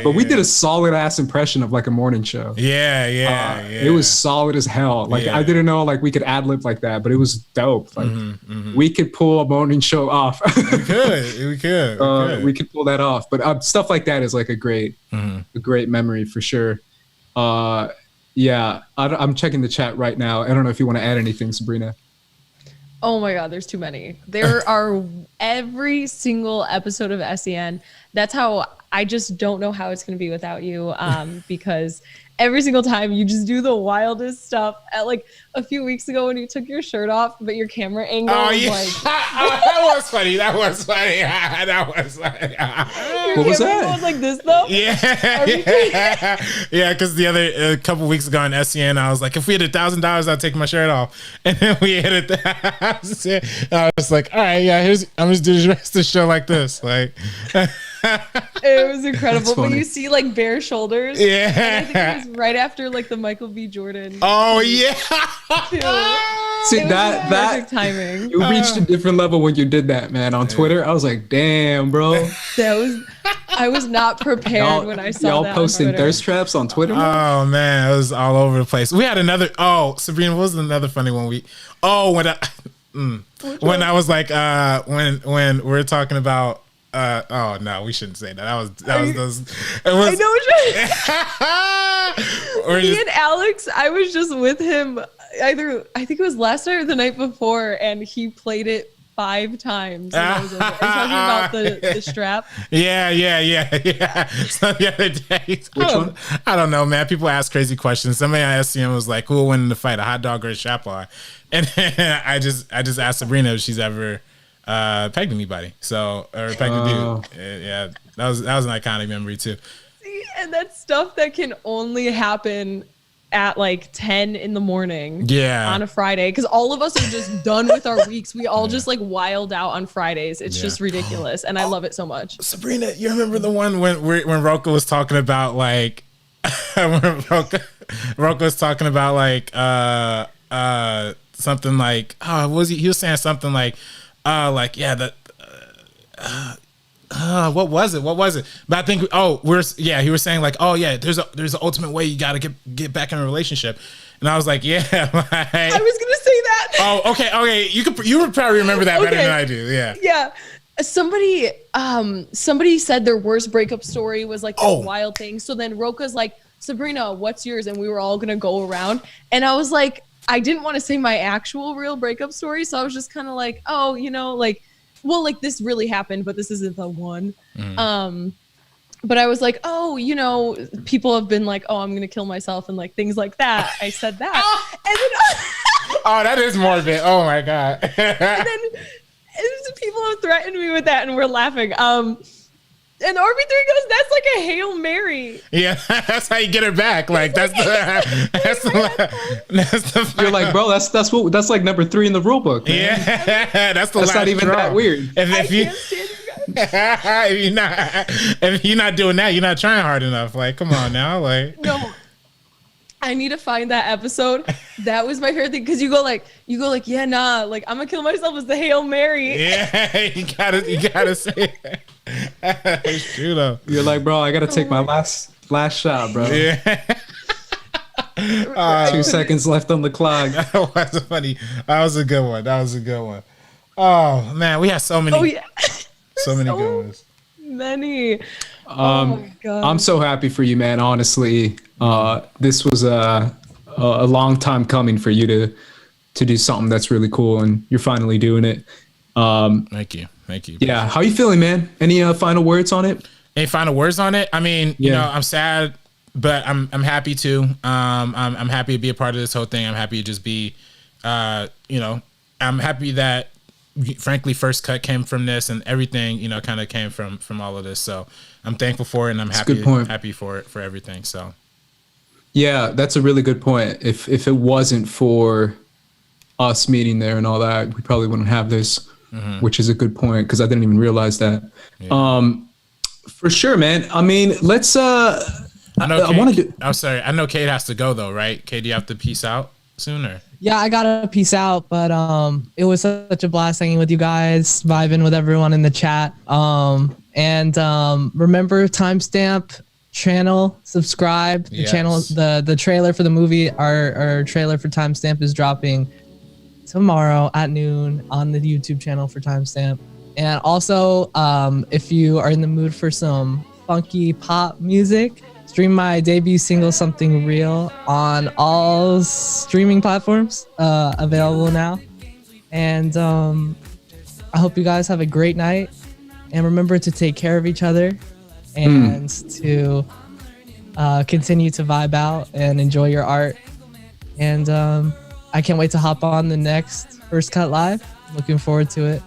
Speaker 2: But we did a solid ass impression of like a morning show. It was solid as hell. Like I didn't know like we could ad lib like that, but it was dope. Like we could pull a morning show off. We could pull that off. But stuff like that is like a great memory for sure. I'm checking the chat right now. I don't know if you want to add anything, Sabrina.
Speaker 4: Oh my God, there's too many. There are every single episode of SEN that's how I just don't know how it's going to be without you. Because every single time you just do the wildest stuff. At like a few weeks ago when you took your shirt off, but your camera angle was like
Speaker 3: that was funny. That was funny.
Speaker 2: What was that?
Speaker 4: Was like this though.
Speaker 3: Yeah, because the other a couple weeks ago in SEN, I was like, if we had $1,000, I'd take my shirt off, and then we hit it. I was like, all right, yeah, I'm just doing the rest of the show like this, like.
Speaker 4: It was incredible, but you see like bare shoulders.
Speaker 3: Yeah,
Speaker 4: and I think it was right after like the Michael B. Jordan.
Speaker 3: Oh yeah.
Speaker 2: See that
Speaker 4: perfect timing.
Speaker 2: You reached a different level when you did that, man. On Twitter, I was like, damn, bro.
Speaker 4: I was not prepared when I saw
Speaker 2: y'all
Speaker 4: that.
Speaker 2: posting
Speaker 4: on Twitter.
Speaker 2: thirst traps on Twitter.
Speaker 3: Oh man, it was all over the place. We had another. Oh, Sabrina, what was another funny one? When I was like, when we're talking about. Oh no, we shouldn't say that. That was. It was.
Speaker 4: I know what you're. Me and Alex, I was just with him. I think it was last night or the night before, and he played it 5 times. Are you talking about the strap?
Speaker 3: Yeah. So the other day, I don't know, man. People ask crazy questions. Somebody on SCM was like, "Who will win in the fight, a hot dog or a strap on?" And then I just asked Sabrina if she's ever pegged anybody. So or pegged a dude. Yeah, that was an iconic memory too.
Speaker 4: See, and that's stuff that can only happen at like 10 in the morning on a Friday, because all of us are just done with our weeks. We all just like wild out on Fridays. It's just ridiculous, and I love it so much.
Speaker 3: Sabrina, you remember the one when Roka was talking about like when Roka was talking about like something like he was saying something like what was it? But I think he was saying like, oh yeah, there's an ultimate way you gotta get back in a relationship, and I was like, yeah,
Speaker 4: I was gonna say that.
Speaker 3: Oh, okay, you would probably remember that better than I do.
Speaker 4: Yeah. Somebody said their worst breakup story was like this wild thing. So then Roka's like, Sabrina, what's yours? And we were all gonna go around, and I was like, I didn't want to say my actual real breakup story, so I was just kind of like, oh, like. Well, like this really happened, but this isn't the one. But I was like, oh, people have been like, oh, I'm gonna kill myself and like things like that. I said that, and then
Speaker 3: oh, that is morbid. Oh my god.
Speaker 4: and then people have threatened me with that, and we're laughing. And RB3 goes, that's like a Hail Mary.
Speaker 3: Yeah, that's how you get her back. Like that's the
Speaker 2: You're like, bro, that's like number 3 in the rule book, man.
Speaker 3: Yeah, that's
Speaker 2: not even that weird.
Speaker 3: If you're not doing that, you're not trying hard enough. Like, come on now, like.
Speaker 4: No, I need to find that episode. That was my favorite thing, because you go like, yeah, nah, like I'm gonna kill myself as the Hail Mary.
Speaker 3: Yeah, you gotta say it. It's true though.
Speaker 2: You're like, bro, I gotta take my last shot, bro.
Speaker 3: Yeah.
Speaker 2: 2 seconds left on the clock.
Speaker 3: That was funny. That was a good one. Oh man, we had so many.
Speaker 4: Oh yeah.
Speaker 3: so many good ones.
Speaker 4: Many. Oh my God.
Speaker 2: I'm so happy for you, man. Honestly, this was a long time coming for you to do something that's really cool, and you're finally doing it.
Speaker 3: Thank you.
Speaker 2: Yeah, how you feeling, man? Any final words on it?
Speaker 3: Any final words on it? I mean, I'm sad, but I'm happy too. I'm happy to be a part of this whole thing. I'm happy to just be, I'm happy that, frankly, First Cut came from this, and everything, kind of came from all of this. So I'm thankful for it, and I'm happy for everything. So.
Speaker 2: Yeah, that's a really good point. If it wasn't for us meeting there and all that, we probably wouldn't have this. Which is a good point, because I didn't even realize that. Yeah. For sure, man. I mean, let's. I want to do.
Speaker 3: I'm sorry. I know Kate has to go though, right? Kate, do you have to peace out sooner?
Speaker 5: Yeah, I gotta peace out. But it was such a blast hanging with you guys, vibing with everyone in the chat. And remember, timestamp channel, subscribe. The channel, the trailer for the movie, our trailer for timestamp is dropping tomorrow at noon on the YouTube channel for timestamp. And also, if you are in the mood for some funky pop music, stream my debut single Something Real on all streaming platforms, available now. And I hope you guys have a great night, and remember to take care of each other and to continue to vibe out and enjoy your art. And I can't wait to hop on the next First Cut Live. Looking forward to it.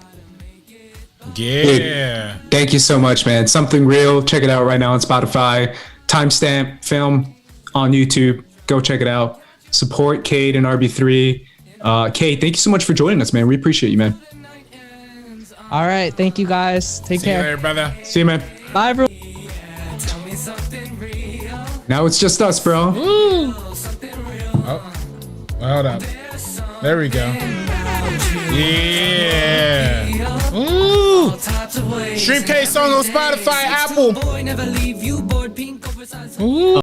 Speaker 3: Yeah.
Speaker 2: Dude, thank you so much, man. Something Real. Check it out right now on Spotify. Timestamp film on YouTube. Go check it out. Support Cade and RB3. Cade, thank you so much for joining us, man. We appreciate you, man.
Speaker 5: All right. Thank you guys. Take care.
Speaker 3: See you later, brother.
Speaker 2: See you, man.
Speaker 5: Bye, everyone.
Speaker 2: Now it's just us, bro.
Speaker 3: Oh, hold up. There we go. Yeah. Ooh. Stream K song on Spotify, Apple. Ooh.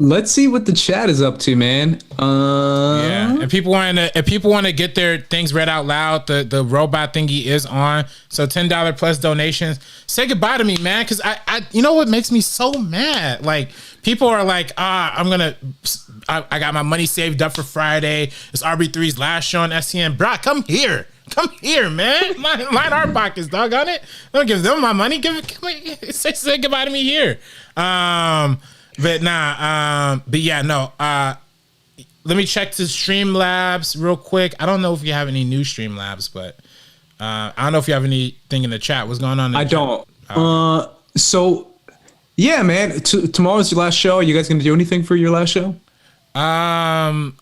Speaker 2: Let's see what the chat is up to, man.
Speaker 3: Yeah. If people want to get their things read out loud, the robot thingy is on. So $10 plus donations. Say goodbye to me, man, because I you know what makes me so mad? Like, people are like, I got my money saved up for Friday. It's RB3's last show on SEN. Bro, come here, man. Line our pockets, dog, on it. Don't give them my money. Say goodbye to me here. But yeah, no. Let me check to Streamlabs real quick. I don't know if you have any new Streamlabs, but I don't know if you have anything in the chat. What's going on?
Speaker 2: I don't. So yeah, man. Tomorrow's your last show. Are you guys gonna do anything for your last show?
Speaker 3: I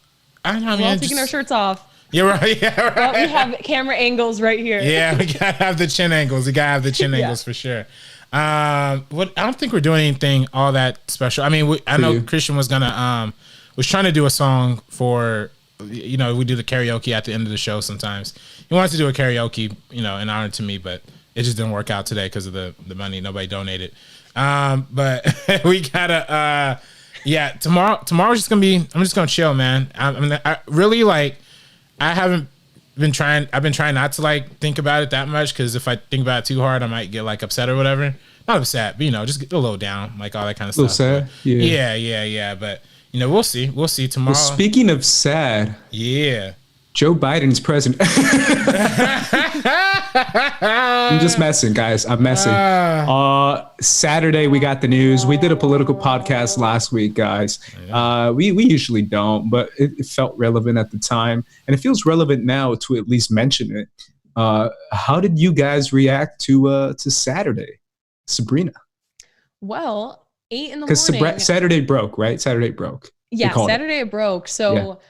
Speaker 3: don't know.
Speaker 4: We're all taking our shirts off.
Speaker 3: You're right. Yeah, right.
Speaker 4: Well, we have camera angles right here.
Speaker 3: Yeah, we gotta have the chin angles. Angles for sure. I don't think we're doing anything all that special. I mean, I know Christian was gonna was trying to do a song for, we do the karaoke at the end of the show sometimes. He wants to do a karaoke, in honor to me, but it just didn't work out today because of the money. Nobody donated. But we gotta tomorrow's just gonna be, I'm just gonna chill, man. I really I've been trying not to think about it that much, because if I think about it too hard, I might get upset or whatever. Not upset, but just get a little down, all that kind of stuff.
Speaker 2: Sad?
Speaker 3: But, yeah. But we'll see tomorrow.
Speaker 2: Well, speaking of sad,
Speaker 3: yeah,
Speaker 2: Joe Biden's president. I'm just messing, guys. I'm messing. Saturday we got the news. We did a political podcast last week, guys. We usually don't, but it felt relevant at the time, and it feels relevant now to at least mention it. How did you guys react to Saturday, Sabrina?
Speaker 4: Well, 8 in the
Speaker 2: because
Speaker 4: morning.
Speaker 2: Saturday broke, right? Saturday broke.
Speaker 4: Yeah, Saturday it broke. So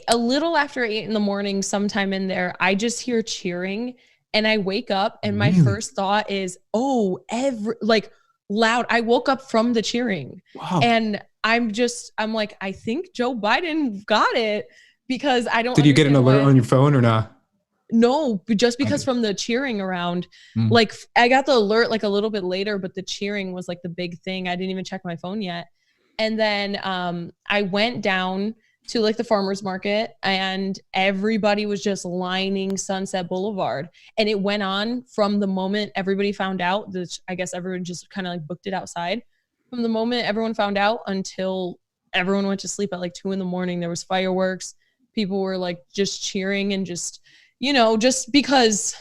Speaker 4: a little after 8 in the morning, sometime in there, I just hear cheering. And I wake up and my first thought is, loud. I woke up from the cheering. Wow. And I'm like, I think Joe Biden got it, because I don't.
Speaker 2: Did you get an alert on your phone or not?
Speaker 4: No, just because from the cheering around, I got the alert a little bit later, but the cheering was the big thing. I didn't even check my phone yet. And then I went down to the farmer's market, and everybody was just lining Sunset Boulevard, and it went on from the moment everybody found out. I guess everyone just kind of booked it outside. From the moment everyone found out until everyone went to sleep at 2 in the morning, there was fireworks. People were just cheering and just because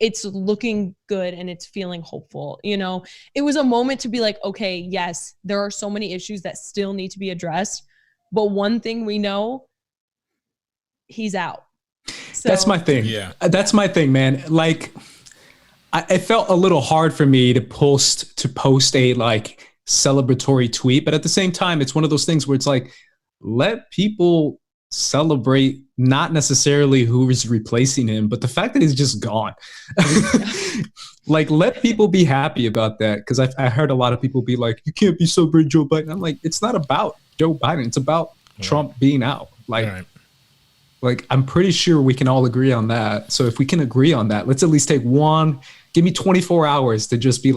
Speaker 4: it's looking good and it's feeling hopeful. It was a moment to be okay, yes, there are so many issues that still need to be addressed. But one thing we know, he's out. So,
Speaker 2: that's my thing.
Speaker 3: Yeah.
Speaker 2: That's my thing, man. It felt a little hard for me to post a celebratory tweet, but at the same time, it's one of those things where it's let people celebrate, not necessarily who is replacing him, but the fact that he's just gone. Let people be happy about that, because I heard a lot of people be like, you can't be celebrating Joe Biden. I'm like, it's not about Joe Biden. It's about Trump being out. I'm pretty sure we can all agree on that. So if we can agree on that, let's at least give me 24 hours to just be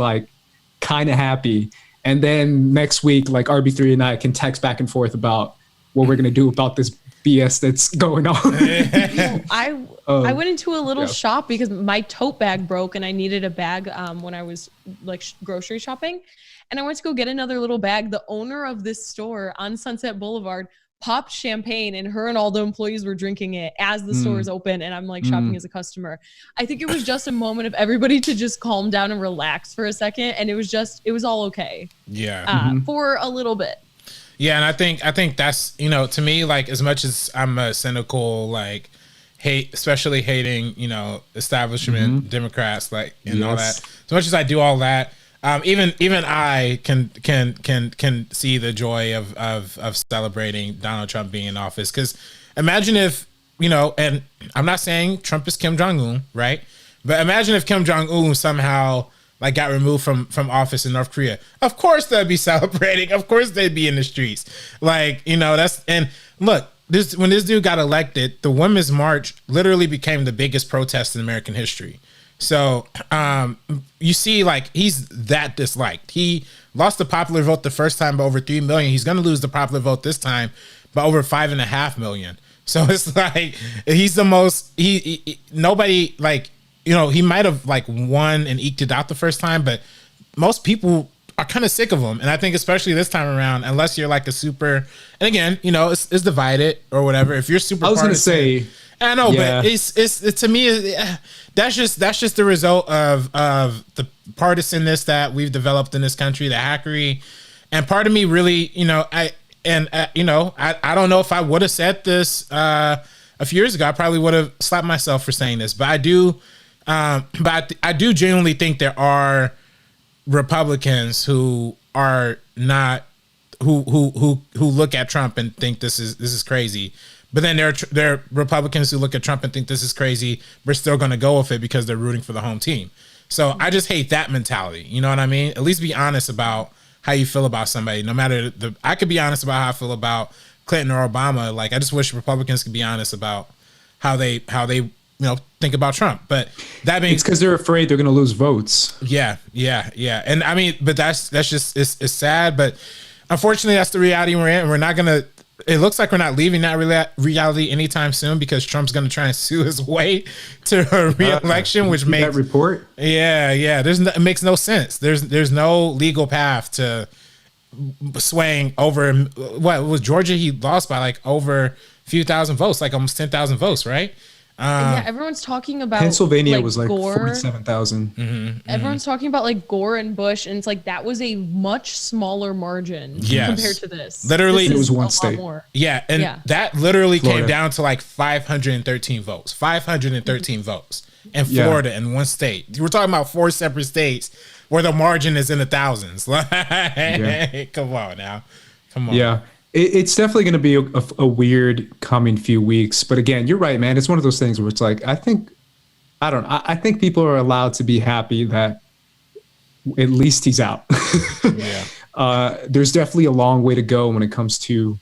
Speaker 2: kind of happy. And then next week, RB3 and I can text back and forth about what we're going to do about this BS that's going on.
Speaker 4: I went into a little shop because my tote bag broke and I needed a bag when I was grocery shopping. And I went to go get another little bag. The owner of this store on Sunset Boulevard popped champagne, and her and all the employees were drinking it as the store is open, and I'm like shopping as a customer. I think it was just a moment of everybody to just calm down and relax for a second, and it was all okay.
Speaker 3: Yeah.
Speaker 4: For a little bit.
Speaker 3: Yeah, and I think that's, you know, to me, like, as much as I'm a cynical, like, especially hating, you know, establishment Democrats, like, and all that. As much as I do all that, even I can see the joy of celebrating Donald Trump being in office. Because imagine if, you know, and I'm not saying Trump is Kim Jong-un, right? But imagine if Kim Jong-un somehow like got removed from office in North Korea. Of course they'd be celebrating. Of course they'd be in the streets. Like, you know, and look, when this dude got elected, the Women's March literally became the biggest protest in American history. So you see, like, he's that disliked. He lost the popular vote the first time by over 3 million. He's going to lose the popular vote this time by over 5.5 million. So it's like, he's the most, nobody, like, you know, he might have like won and eked it out the first time, but most people are kind of sick of him. And I think especially this time around, unless you're like a super, and again, you know, it's divided or whatever. If you're super,
Speaker 2: I was going to say,
Speaker 3: I know, but it's to me, that's just the result of the partisanness that we've developed in this country, the hackery. And part of me really, you know, I don't know if I would have said this a few years ago. I probably would have slapped myself for saying this, but I do genuinely think there are Republicans who are not who look at Trump and think this is crazy. But then there are Republicans who look at Trump and think this is crazy. We're still going to go with it because they're rooting for the home team. So I just hate that mentality. You know what I mean? At least be honest about how you feel about somebody. No matter I could be honest about how I feel about Clinton or Obama. Like, I just wish Republicans could be honest about how they you know, think about Trump. But that means
Speaker 2: it's because they're afraid they're going to lose votes.
Speaker 3: Yeah. And I mean, but that's just it's sad. But unfortunately, that's the reality we're in. We're not going to. It looks like we're not leaving that reality anytime soon because Trump's going to try and sue his way to a re-election, which makes
Speaker 2: that report.
Speaker 3: Yeah. It makes no sense. There's no legal path to swaying over. What was Georgia? He lost by like over a few thousand votes, like almost 10,000 votes, right?
Speaker 4: Yeah, everyone's talking about
Speaker 2: Pennsylvania was like
Speaker 4: Gore.
Speaker 2: 47,000.
Speaker 4: Everyone's talking about like Gore and Bush, and it's like that was a much smaller margin compared to this.
Speaker 3: Literally,
Speaker 2: it was one state.
Speaker 3: Yeah, and that literally came down to like 513 votes. 513 votes in Florida in one state. We're talking about 4 separate states where the margin is in the thousands. Like, come on now, come on.
Speaker 2: Yeah. It's definitely going to be a weird coming few weeks. But again, you're right, man. It's one of those things where it's like, I think people are allowed to be happy that at least he's out. There's definitely a long way to go when it comes to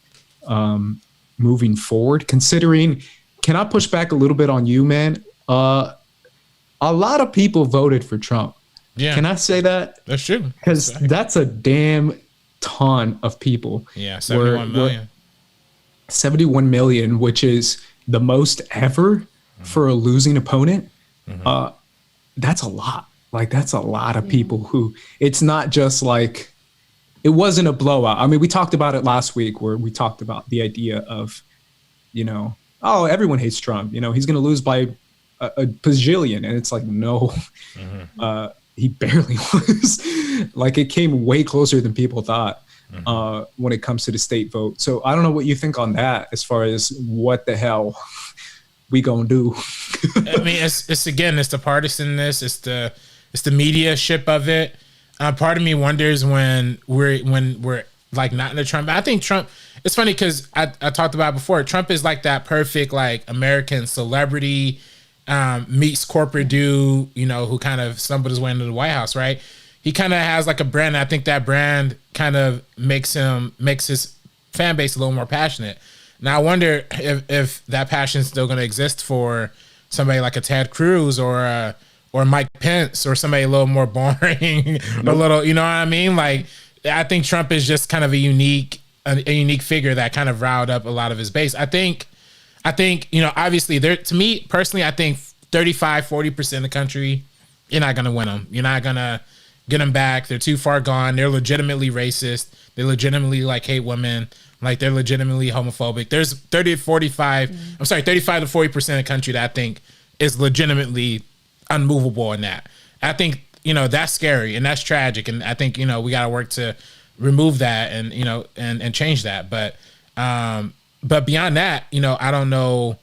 Speaker 2: moving forward. Considering, can I push back a little bit on you, man? A lot of people voted for Trump.
Speaker 3: Yeah.
Speaker 2: Can I say that?
Speaker 3: That's true.
Speaker 2: Because that's a damn ton of people.
Speaker 3: Yeah, 71 million.
Speaker 2: 71 million, which is the most ever for a losing opponent. That's a lot. Like, that's a lot of people who, it's not just like, it wasn't a blowout. I mean, we talked about it last week where we talked about the idea of, you know, oh, everyone hates Trump. You know, he's going to lose by a bajillion. And it's like, no, he barely was. Like, it came way closer than people thought when it comes to the state vote. So I don't know what you think on that as far as what the hell we gonna do.
Speaker 3: I mean, it's the partisanness, it's the media ship of it. Part of me wonders when we're like not in the Trump. I think Trump, it's funny because I talked about it before. Trump is like that perfect like American celebrity meets corporate dude, you know, who kind of stumbled his way into the White House, right? He kind of has like a brand. I think that brand kind of makes his fan base a little more passionate. Now I wonder if that passion is still going to exist for somebody like a Ted Cruz or Mike Pence or somebody a little more boring, a little, you know what I mean? Like, I think Trump is just kind of a unique figure that kind of riled up a lot of his base. I think, you know, obviously to me personally, I think 35-40% of the country, you're not going to win them. You're not going to, get them back. They're too far gone. They're legitimately racist. They legitimately like hate women. Like they're legitimately homophobic. There's 35 to 40% of the country that I think is legitimately unmovable in that. I think, that's scary and that's tragic. And I think, we got to work to remove that and, and change that. But beyond that, I don't know.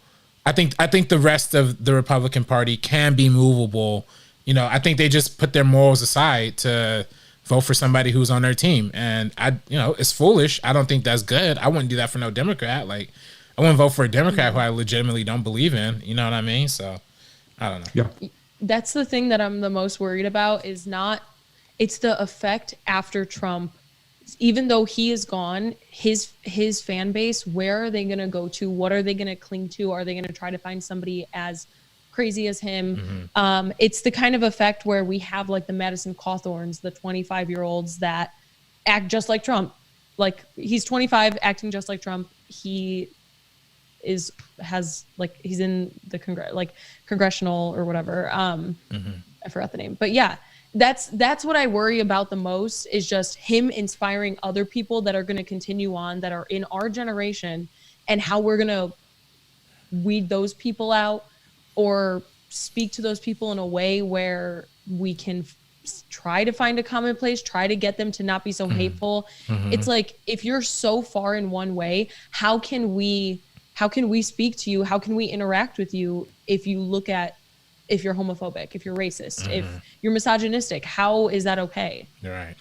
Speaker 3: I think the rest of the Republican Party can be movable. I think they just put their morals aside to vote for somebody who's on their team. And it's foolish. I don't think that's good. I wouldn't do that for no Democrat. Like I wouldn't vote for a Democrat who I legitimately don't believe in. You know what I mean? So I don't know.
Speaker 2: Yeah.
Speaker 4: That's the thing that I'm the most worried about it's the effect after Trump. Even though he is gone, his fan base, where are they going to go to? What are they going to cling to? Are they going to try to find somebody as crazy as him? It's the kind of effect where we have like the Madison Cawthorns, the 25-year-olds that act just like Trump. Like he's 25 acting just like Trump. He he's in the congressional or whatever. I forgot the name, but yeah, that's what I worry about the most, is just him inspiring other people that are going to continue on, that are in our generation, and how we're going to weed those people out or speak to those people in a way where we can try to find a common place, try to get them to not be so hateful. It's like, if you're so far in one way, how can we speak to you? How can we interact with you if you're homophobic, if you're racist, if you're misogynistic? How is that okay?
Speaker 3: Right.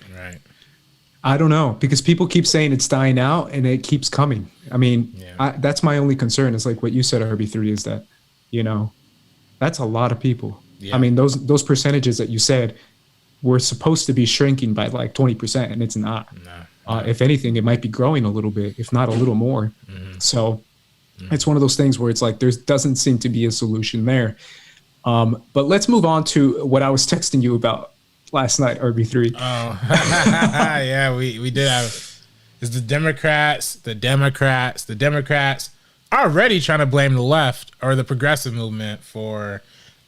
Speaker 2: I don't know, because people keep saying it's dying out and it keeps coming. I mean, that's my only concern. Is like what you said, RB3, is that, that's a lot of people. Yeah. I mean, those percentages that you said were supposed to be shrinking by like 20%, and it's not. No. If anything, it might be growing a little bit, if not a little more. So it's one of those things where it's like there doesn't seem to be a solution there. But let's move on to what I was texting you about last night, RB3.
Speaker 3: Oh, yeah, we did have. It's the Democrats already trying to blame the left or the progressive movement for.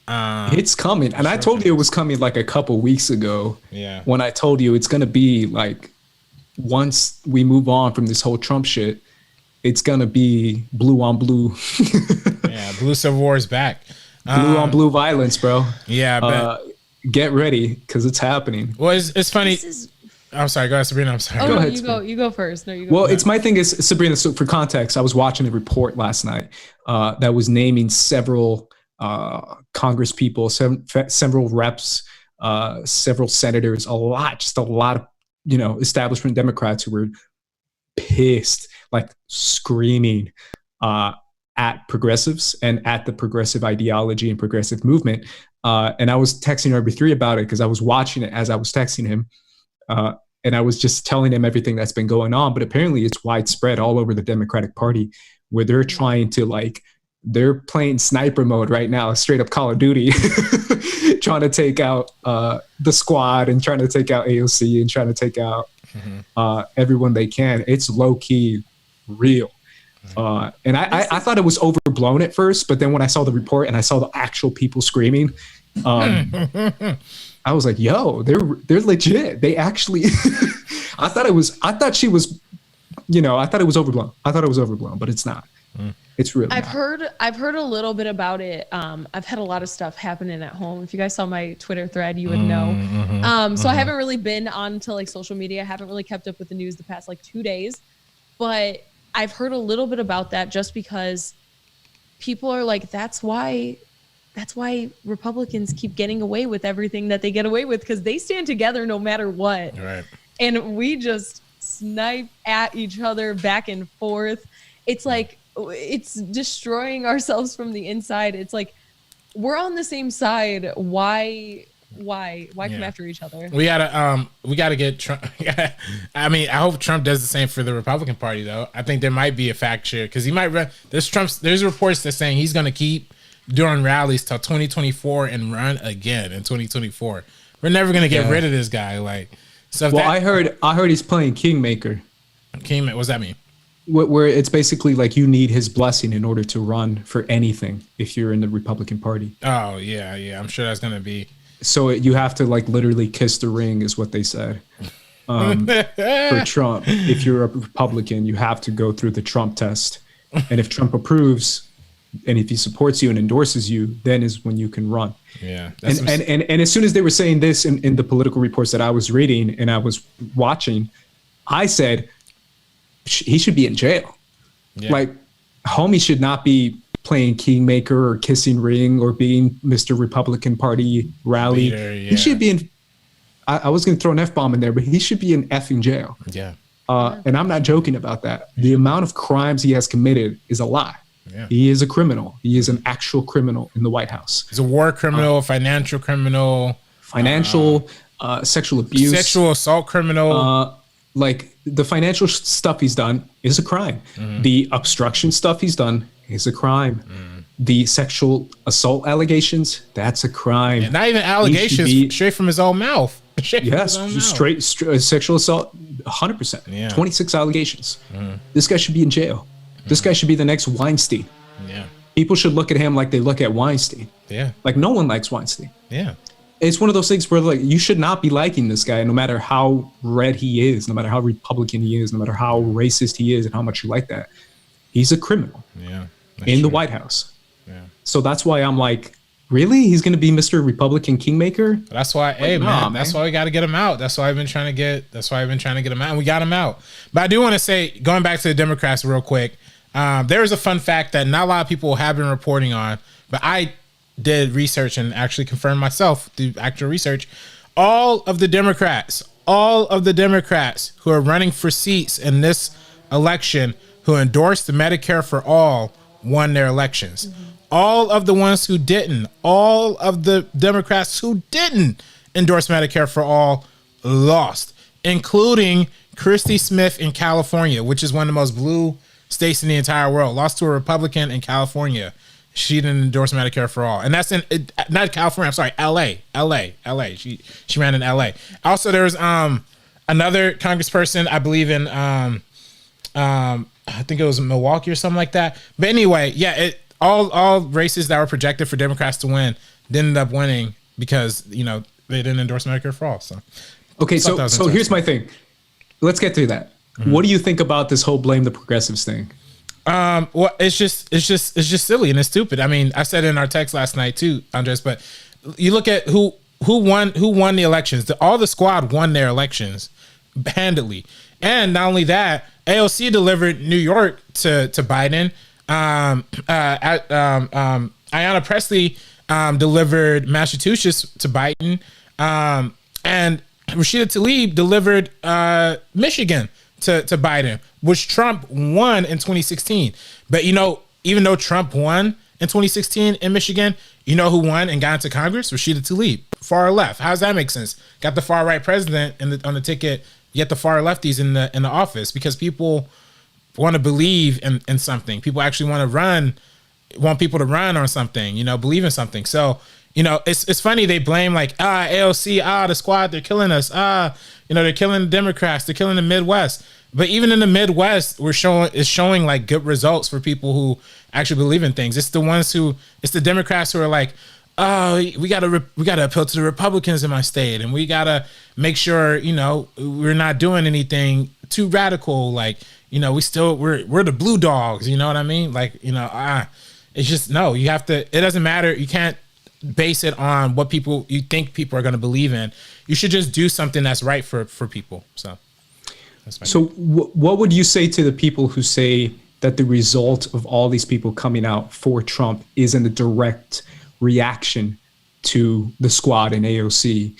Speaker 2: It's coming, and I told you it was coming like a couple weeks ago.
Speaker 3: Yeah.
Speaker 2: When I told you it's gonna be like, once we move on from this whole Trump shit, it's gonna be blue on blue.
Speaker 3: Yeah, blue civil war is back.
Speaker 2: Blue on blue violence, bro.
Speaker 3: Yeah,
Speaker 2: get ready, because it's happening.
Speaker 3: Well, it's funny. I'm sorry. Go ahead, Sabrina. I'm sorry.
Speaker 4: Oh,
Speaker 2: go
Speaker 4: no,
Speaker 2: ahead,
Speaker 4: you go first. No, you go.
Speaker 2: Well,
Speaker 4: first.
Speaker 2: it's my thing is, Sabrina, so for context, I was watching a report last night that was naming several Congress people, several reps, several senators, a lot of, establishment Democrats who were pissed, like screaming at progressives and at the progressive ideology and progressive movement. And I was texting RB3 about it because I was watching it as I was texting him. And I was just telling him everything that's been going on. But apparently it's widespread all over the Democratic Party, where they're trying to they're playing sniper mode right now, straight up Call of Duty, trying to take out the squad and trying to take out AOC and trying to take out everyone they can. It's low key real. And I thought it was overblown at first, but then when I saw the report and I saw the actual people screaming, I was like, yo, they're legit. They actually, I thought it was overblown, but it's not. It's really
Speaker 4: I've heard a little bit about it. I've had a lot of stuff happening at home. If you guys saw my Twitter thread, you would know. So I haven't really been onto social media. I haven't really kept up with the news the past 2 days, but I've heard a little bit about that, just because people are like, that's why Republicans keep getting away with everything that they get away with, because they stand together no matter what.
Speaker 3: Right.
Speaker 4: And we just snipe at each other back and forth. It's like, it's destroying ourselves from the inside. It's like, we're on the same side. Why come after each other? We
Speaker 3: gotta get Trump. I mean, I hope Trump does the same for the Republican Party, though. I think there might be a fact share, because he might run. There's reports that saying he's gonna keep doing rallies till 2024 and run again in 2024. We're never gonna get rid of this guy.
Speaker 2: I heard he's playing Kingmaker.
Speaker 3: Kingmaker, what's that mean?
Speaker 2: Where it's basically like you need his blessing in order to run for anything if you're in the Republican Party.
Speaker 3: Oh yeah, I'm sure that's gonna be.
Speaker 2: So you have to like literally kiss the ring, is what they said. For Trump, if you're a Republican, you have to go through the Trump test, and if Trump approves, and if he supports you and endorses you, then is when you can run.
Speaker 3: Yeah.
Speaker 2: And as soon as they were saying this in the political reports that I was reading and I was watching, I said he should be in jail.
Speaker 3: Yeah.
Speaker 2: Like, homie should not be playing kingmaker or kissing ring or being Mr. Republican Party rally.
Speaker 3: Leader, yeah.
Speaker 2: He should be in. I was going to throw an F-bomb in there, but he should be in effing jail.
Speaker 3: Yeah.
Speaker 2: And I'm not joking about that. The amount of crimes he has committed is a lie.
Speaker 3: Yeah.
Speaker 2: He is a criminal. He is an actual criminal in the White House.
Speaker 3: He's a war criminal, financial criminal,
Speaker 2: sexual abuse,
Speaker 3: sexual assault criminal.
Speaker 2: Like the financial stuff he's done is a crime. The obstruction stuff he's done is a crime. The sexual assault allegations, that's a crime.
Speaker 3: And not even allegations, straight from his own mouth.
Speaker 2: Straight sexual assault, 100%.
Speaker 3: Yeah.
Speaker 2: 26 allegations. This guy should be in jail. This guy should be the next Weinstein.
Speaker 3: Yeah.
Speaker 2: People should look at him like they look at Weinstein.
Speaker 3: Yeah.
Speaker 2: Like no one likes Weinstein.
Speaker 3: Yeah.
Speaker 2: It's one of those things where like you should not be liking this guy, no matter how red he is, no matter how Republican he is, no matter how racist he is, and how much you like that. He's a criminal.
Speaker 3: Yeah.
Speaker 2: In the White House.
Speaker 3: Yeah.
Speaker 2: So that's why I'm like, really? He's going to be Mr. Republican Kingmaker?
Speaker 3: That's why, that's why we got to get him out. That's why I've been trying to get him out, and we got him out. But I do want to say, going back to the Democrats real quick, there is a fun fact that not a lot of people have been reporting on, but I did research and actually confirmed myself through actual research. All of the Democrats who are running for seats in this election who endorsed the Medicare for All won their elections. All of the ones who didn't, all of the Democrats who didn't endorse Medicare for All lost, including Christy Smith in California, which is one of the most blue states in the entire world, lost to a Republican in California. She didn't endorse Medicare for All. And that's in, not California, I'm sorry, LA. She ran in LA. Also, there's another congressperson, I believe in, I think it was Milwaukee or something like that. But anyway, yeah, all races that were projected for Democrats to win didn't end up winning because, they didn't endorse Medicare for All. So,
Speaker 2: okay, so here's my thing. Let's get through that. What do you think about this whole blame the progressives thing?
Speaker 3: Well, it's just silly and it's stupid. I mean, I said it in our text last night too, Andres, but you look at who won the elections. All the squad won their elections handily. And not only that, AOC delivered New York to Biden. Ayanna Pressley delivered Massachusetts to Biden. And Rashida Tlaib delivered Michigan to Biden, which Trump won in 2016. But even though Trump won in 2016 in Michigan, you know who won and got into Congress? Rashida Tlaib, far left. How does that make sense? Got the far right president on the ticket, yet the far lefties in the office, because people want to believe in something. People actually want people to run on something, believe in something. So, it's funny they blame like AOC, the squad, they're killing us. They're killing the Democrats, they're killing the Midwest. But even in the Midwest, it's showing like good results for people who actually believe in things. It's the Democrats who are like, we gotta appeal to the Republicans in my state, and we gotta make sure we're not doing anything too radical. Like we're the blue dogs. You know what I mean? Like it's just no. You have to. It doesn't matter. You can't base it on what you think people are going to believe in. You should just do something that's right for people. So.
Speaker 2: So what would you say to the people who say that the result of all these people coming out for Trump isn't a direct reaction to the squad and AOC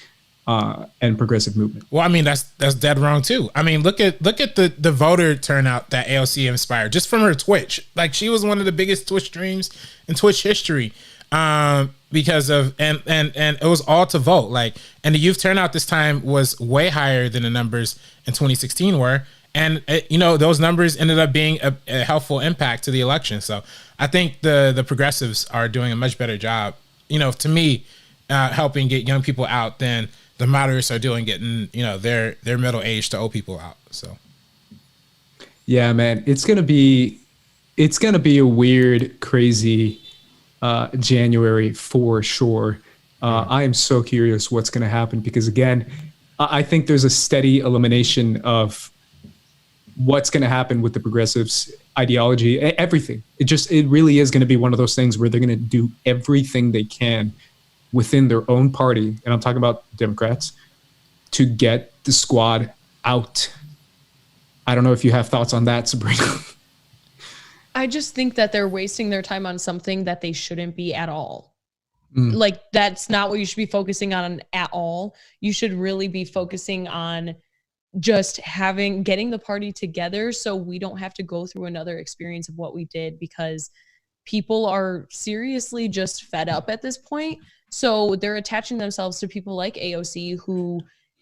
Speaker 2: and progressive movement?
Speaker 3: Well, I mean, that's dead wrong too. I mean, look at the voter turnout that AOC inspired just from her Twitch. Like, she was one of the biggest Twitch streams in Twitch history. Because of and it was all to vote, like, and the youth turnout this time was way higher than the numbers in 2016 were, and those numbers ended up being a helpful impact to the election. So I think the progressives are doing a much better job, to me, helping get young people out than the moderates are doing getting their middle aged to old people out. So
Speaker 2: yeah, man, it's gonna be a weird, crazy January for sure. I am so curious what's going to happen because, again, I think there's a steady elimination of what's going to happen with the progressives ideology, everything. It really is going to be one of those things where they're going to do everything they can within their own party, and I'm talking about Democrats, to get the squad out. I don't know if you have thoughts on that, Sabrina.
Speaker 4: I just think that they're wasting their time on something that they shouldn't be at all. Like, that's not what you should be focusing on at all. You should really be focusing on just getting the party together so we don't have to go through another experience of what we did, because people are seriously just fed up at this point. So they're attaching themselves to people like AOC, who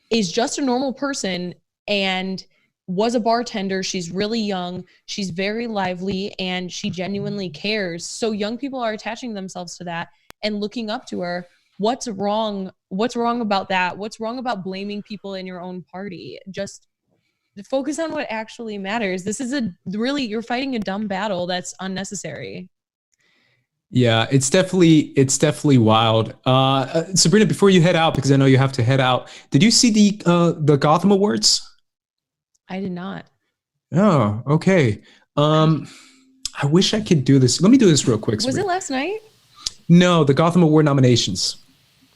Speaker 4: is just a normal person and was a bartender. She's really young. She's very lively and she genuinely cares. So young people are attaching themselves to that and looking up to her. What's wrong? What's wrong about that? What's wrong about blaming people in your own party? Just focus on what actually matters. This is you're fighting a dumb battle that's unnecessary.
Speaker 2: Yeah, it's definitely wild. Sabrina, before you head out, because I know you have to head out, did you see the Gotham Awards?
Speaker 4: I did not.
Speaker 2: Oh, okay. I wish I could do this. Let me do this real quick.
Speaker 4: Was it last night?
Speaker 2: No, the Gotham Award nominations.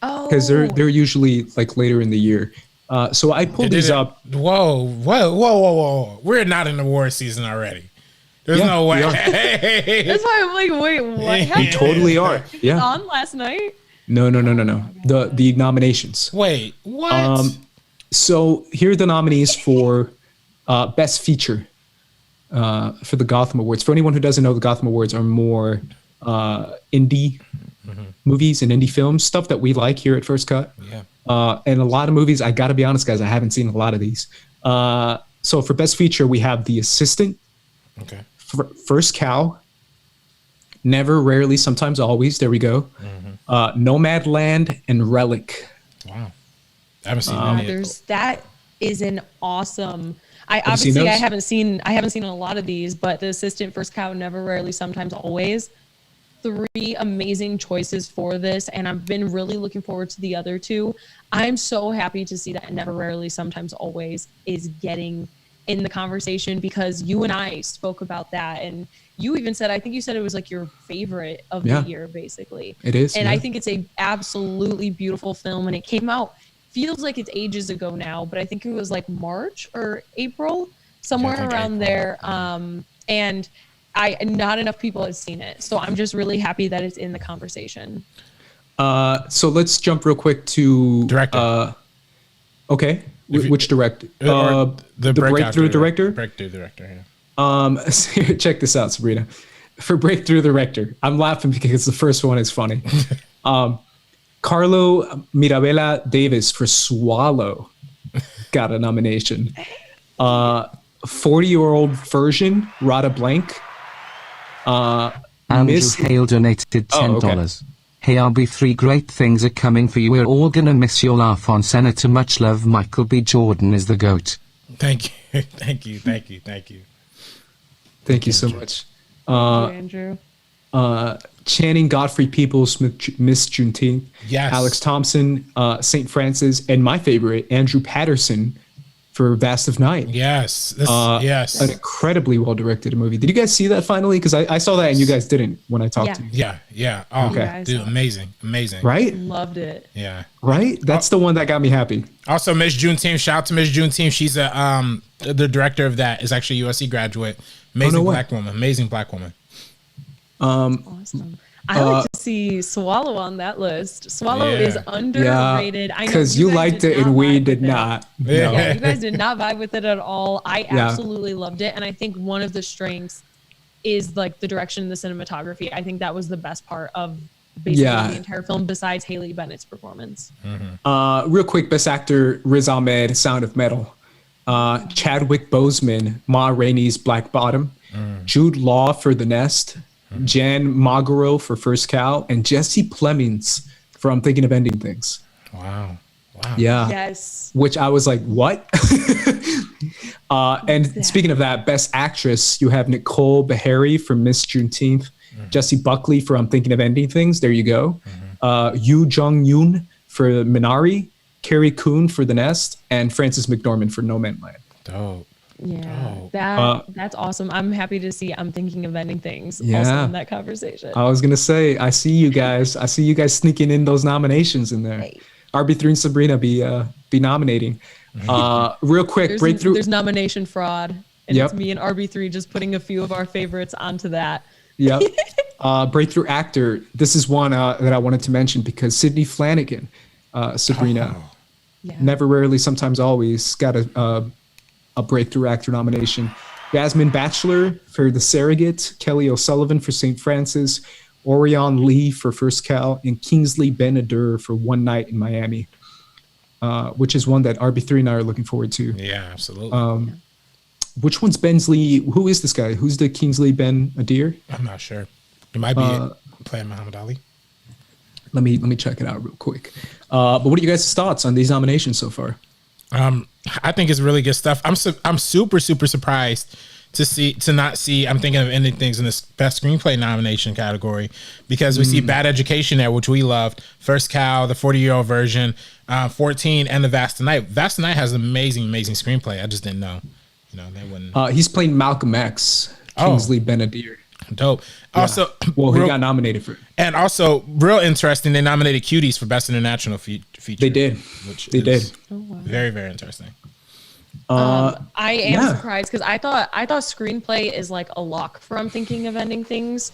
Speaker 4: Oh,
Speaker 2: because they're usually like later in the year. So I pulled these up.
Speaker 3: Whoa! We're not in award season already. There's no way.
Speaker 4: That's why I'm like, wait, what happened?
Speaker 2: We totally are. Yeah.
Speaker 4: On last night?
Speaker 2: No. The nominations.
Speaker 3: Wait, what?
Speaker 2: So here are the nominees for Best Feature for the Gotham Awards. For anyone who doesn't know, the Gotham Awards are more indie movies and indie films, stuff that we like here at First Cut.
Speaker 3: Yeah.
Speaker 2: And a lot of movies, I got to be honest, guys, I haven't seen a lot of these. So for Best Feature, we have The Assistant.
Speaker 3: Okay.
Speaker 2: First Cow, Never, Rarely, Sometimes, Always. There we go. Nomadland and Relic.
Speaker 3: Wow. I haven't seen any of those.
Speaker 4: That is an awesome. I haven't seen a lot of these, but The Assistant, First Cow, Never, Rarely, Sometimes, Always. 3 amazing choices for this, and I've been really looking forward to the other 2. I'm so happy to see that Never, Rarely, Sometimes, Always is getting in the conversation, because you and I spoke about that, and you even said, I think you said it was like your favorite of the year, basically.
Speaker 2: It is.
Speaker 4: And I think it's a absolutely beautiful film, and it came out, feels like it's ages ago now, but I think it was like March or April, somewhere around there. And not enough people have seen it, so I'm just really happy that it's in the conversation.
Speaker 2: So let's jump real quick to
Speaker 3: director.
Speaker 2: Okay. Which director?
Speaker 3: The
Speaker 2: breakthrough director?
Speaker 3: Breakthrough director, yeah.
Speaker 2: Check this out, Sabrina. For breakthrough director, I'm laughing because the first one is funny. Carlo Mirabella Davis for Swallow got a nomination. 40-year-old version, Rada Blank.
Speaker 11: Andrew Hale donated $10.
Speaker 2: Okay.
Speaker 11: Hey RB3, great things are coming for you. We're all gonna miss your laugh on Senator. Much love. Michael B. Jordan is the GOAT.
Speaker 3: Thank you.
Speaker 2: Thank you so much.
Speaker 4: Andrew.
Speaker 2: Channing Godfrey Peoples, Miss Juneteenth.
Speaker 3: Yes.
Speaker 2: Alex Thompson, St. Francis, and my favorite, Andrew Patterson for Vast of Night.
Speaker 3: Yes.
Speaker 2: Yes. An incredibly well-directed movie. Did you guys see that finally? Because I saw that and you guys didn't when I talked to you.
Speaker 3: Yeah. Oh,
Speaker 2: okay.
Speaker 3: Dude, amazing.
Speaker 2: Right?
Speaker 4: Loved it.
Speaker 3: Yeah.
Speaker 2: Right? That's the one that got me happy.
Speaker 3: Also, Miss Juneteenth. Shout out to Miss Juneteenth. She's the director of that is actually a USC graduate. Amazing black woman. Amazing black woman.
Speaker 4: Awesome. I like to see Swallow on that list. Swallow is underrated. I know
Speaker 2: because you liked it and we did not.
Speaker 4: Yeah, you guys did not vibe with it at all. I absolutely loved it, and I think one of the strengths is like the direction, the cinematography. I think that was the best part of basically the entire film, besides Haley Bennett's performance.
Speaker 2: Real quick, Best Actor: Riz Ahmed, Sound of Metal. Chadwick Boseman, Ma Rainey's Black Bottom. Jude Law for The Nest. Jan Magaro for First Cow, and Jesse Plemons for I'm Thinking of Ending Things.
Speaker 3: Wow.
Speaker 2: Yeah.
Speaker 4: Yes.
Speaker 2: Which I was like, what? And speaking of that, Best Actress, you have Nicole Beharie for Miss Juneteenth, Jessie Buckley for I'm Thinking of Ending Things. There you go. Yoo Jung-yoon for Minari, Carrie Coon for The Nest, and Frances McDormand for No Man's Land.
Speaker 3: Dope.
Speaker 4: Yeah, that's awesome. I'm happy to see I'm Thinking of Ending Things also
Speaker 2: Yeah.
Speaker 4: in that conversation.
Speaker 2: I was gonna say, I see you guys. I see you guys sneaking in those nominations in there.
Speaker 4: Hey.
Speaker 2: RB3 and Sabrina be nominating. Real quick, breakthrough.
Speaker 4: There's nomination fraud, and
Speaker 2: Yep.
Speaker 4: it's me and RB3 just putting a few of our favorites onto that.
Speaker 2: Yep. Breakthrough actor. This is one that I wanted to mention because Sydney Flanagan, Sabrina,
Speaker 4: Yeah.
Speaker 2: Never, Rarely, Sometimes, Always got a breakthrough actor nomination. Jasmine Batchelor for The Surrogate, Kelly O'Sullivan for St. Francis, Orion Lee for First Cal, and Kingsley Ben-Adur for One Night in Miami, which is one that RB3 and I are looking forward to.
Speaker 3: Yeah, absolutely.
Speaker 2: Which one's Bensley? Who is this guy? Who's the Kingsley Ben-Adur?
Speaker 3: I'm not sure. It might be playing Muhammad Ali.
Speaker 2: Let me check it out real quick. But what are you guys' thoughts on these nominations so far?
Speaker 3: I think it's really good stuff. I'm super surprised to not see I'm Thinking of Ending Things in this best screenplay nomination category, because we see Bad Education there, which we loved, First Cow, the 40-year-old version, 14, and The Vast Night. Vast Night has amazing screenplay. I just didn't know. They wouldn't.
Speaker 2: He's playing Malcolm X, Kingsley Ben-Adur.
Speaker 3: Dope.
Speaker 2: Yeah.
Speaker 3: Also,
Speaker 2: well, he got nominated for it.
Speaker 3: And also, real interesting, they nominated Cuties for Best International Feature.
Speaker 2: They did.
Speaker 3: They
Speaker 2: did.
Speaker 3: Very interesting.
Speaker 4: I am surprised because I thought screenplay is like a lock for I'm Thinking of Ending Things.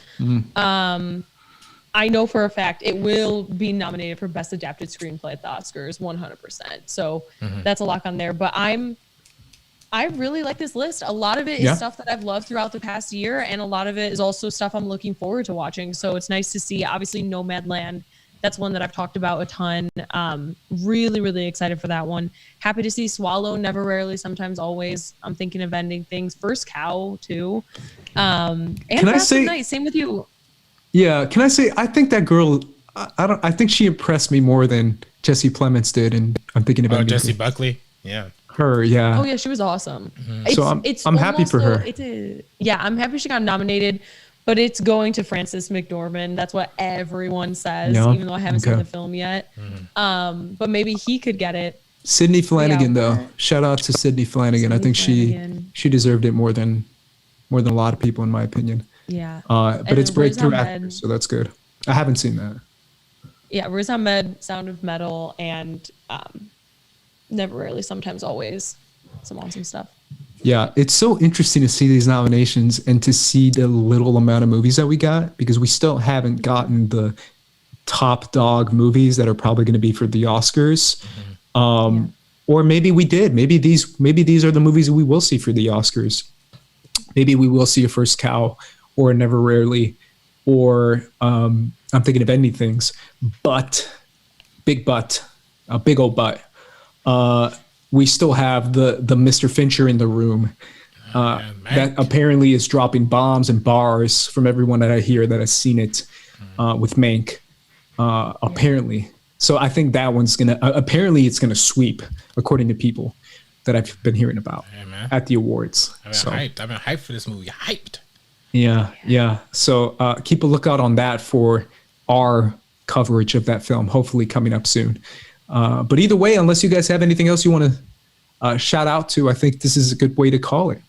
Speaker 4: I know for a fact it will be nominated for Best Adapted Screenplay at the Oscars 100%. So that's a lock on there. But I really like this list. A lot of it is stuff that I've loved throughout the past year, and a lot of it is also stuff I'm looking forward to watching. So it's nice to see. Obviously, Nomadland. That's one that I've talked about a ton. Really excited for that one. Happy to see Swallow, Never, Rarely, Sometimes, Always. I'm Thinking of Ending Things. First Cow too. And
Speaker 2: Can I say?
Speaker 4: Night. Same with you.
Speaker 2: Yeah. Can I say? I think that girl. I think she impressed me more than Jesse Plemons did, and I'm Thinking of Ending
Speaker 3: Jesse
Speaker 2: Things.
Speaker 3: Buckley. Yeah.
Speaker 2: Her, yeah.
Speaker 4: Oh yeah, she was awesome.
Speaker 2: So I'm happy for her.
Speaker 4: I'm happy she got nominated, but it's going to Frances McDormand. That's what everyone says, even though I haven't seen the film yet. But maybe he could get it.
Speaker 2: Sydney Flanagan, though. Shout out to Sydney Flanagan. I think she deserved it more than a lot of people, in my opinion.
Speaker 4: Yeah.
Speaker 2: But it's breakthrough actor, so that's good. I haven't seen that.
Speaker 4: Yeah, Riz Ahmed, Sound of Metal, and Never, Rarely, Sometimes, Always. Some awesome stuff.
Speaker 2: Yeah, it's so interesting to see these nominations and to see the little amount of movies that we got, because we still haven't gotten the top dog movies that are probably going to be for the Oscars. Or maybe we did. Maybe these are the movies we will see for the Oscars. Maybe we will see a First Cow or a Never, Rarely, or I'm Thinking of Ending Things. But, a big old but. We still have the Mr. Fincher in the room that apparently is dropping bombs and bars from everyone that I hear that has seen it with Mank, apparently. So I think that one's apparently it's gonna sweep, according to people that I've been hearing about at the awards.
Speaker 3: I've been hyped for this movie. Hyped.
Speaker 2: Yeah. So keep a lookout on that for our coverage of that film, hopefully coming up soon. But either way, unless you guys have anything else you want to shout out to, I think this is a good way to call it.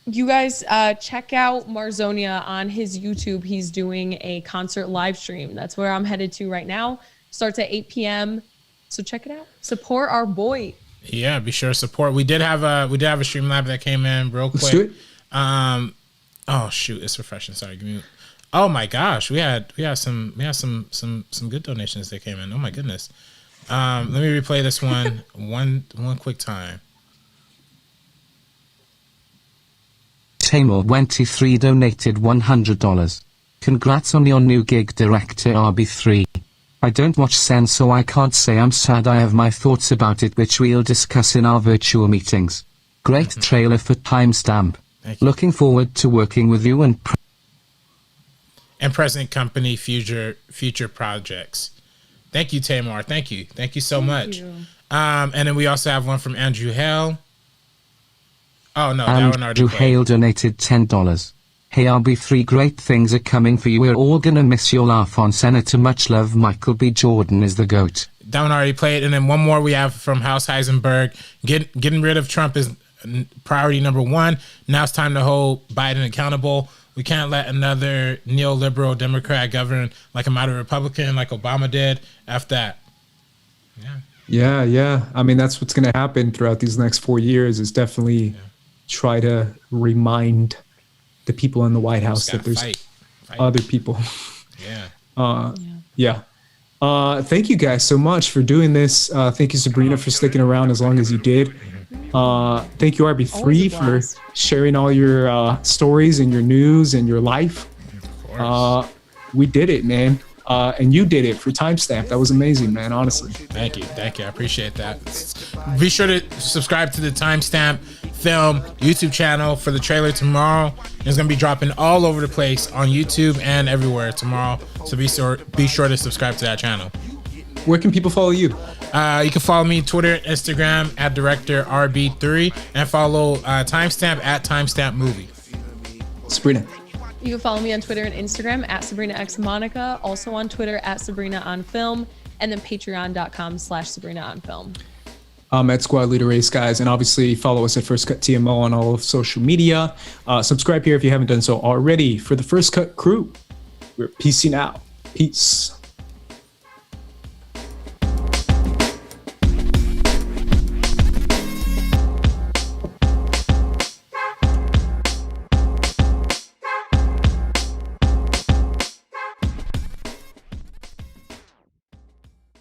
Speaker 4: You guys check out Marzonia on his YouTube. He's doing a concert live stream. That's where I'm headed to right now. Starts at 8 p.m. So check it out. Support our boy.
Speaker 3: Yeah, be sure to support. We did have a Streamlab that came in real quick.
Speaker 2: Let's do it.
Speaker 3: Oh shoot, it's refreshing. Sorry, give me. Oh my gosh, we had some good donations that came in. Oh my goodness. Let me replay this one quick time.
Speaker 11: Tamor23 donated $100. Congrats on your new gig, director RB3. I don't watch SEN, so I can't say I'm sad. I have my thoughts about it, which we'll discuss in our virtual meetings. Great trailer for Timestamp. Looking forward to working with you and
Speaker 3: present company future projects. Thank you, Tamar. Thank you so much. And then we also have one from Andrew Hale. Oh no, that one already
Speaker 11: Andrew
Speaker 3: played.
Speaker 11: Hale donated $10. Hey RB3, great things are coming for you. We're all gonna miss your laugh on Senator. Much love. Michael B. Jordan is the GOAT.
Speaker 3: That one already played. And then one more we have from House Heisenberg. Getting rid of Trump is priority number one. Now it's time to hold Biden accountable. We can't let another neoliberal Democrat govern like a moderate Republican like Obama did. After that.
Speaker 2: Yeah. I mean, that's what's going to happen throughout these next 4 years is definitely try to remind the people in the White House that there's
Speaker 3: fight.
Speaker 2: other people.
Speaker 3: Yeah.
Speaker 2: Thank you guys so much for doing this. Thank you, Sabrina, for sticking around as long as you did. Thank you, RB3, for sharing all your stories and your news and your life. We did it, man. And you did it for Timestamp. That was amazing, man, honestly.
Speaker 3: Thank you. I appreciate that. Be sure to subscribe to the Timestamp Film YouTube channel for the trailer tomorrow. It's going to be dropping all over the place on YouTube and everywhere tomorrow. So be sure to subscribe to that channel.
Speaker 2: Where can people follow you?
Speaker 3: You can follow me Twitter, Instagram at director RB3 and follow Timestamp at Timestamp Movie.
Speaker 2: Sabrina.
Speaker 4: You can follow me on Twitter and Instagram at SabrinaXMonica, also on Twitter at SabrinaOnFilm, and then patreon.com/SabrinaOnFilm.
Speaker 2: I'm at Squad Leader Race, guys, and obviously follow us at First Cut TMO on all of social media. Subscribe here if you haven't done so already. For the First Cut crew, we're peacing out. Peace.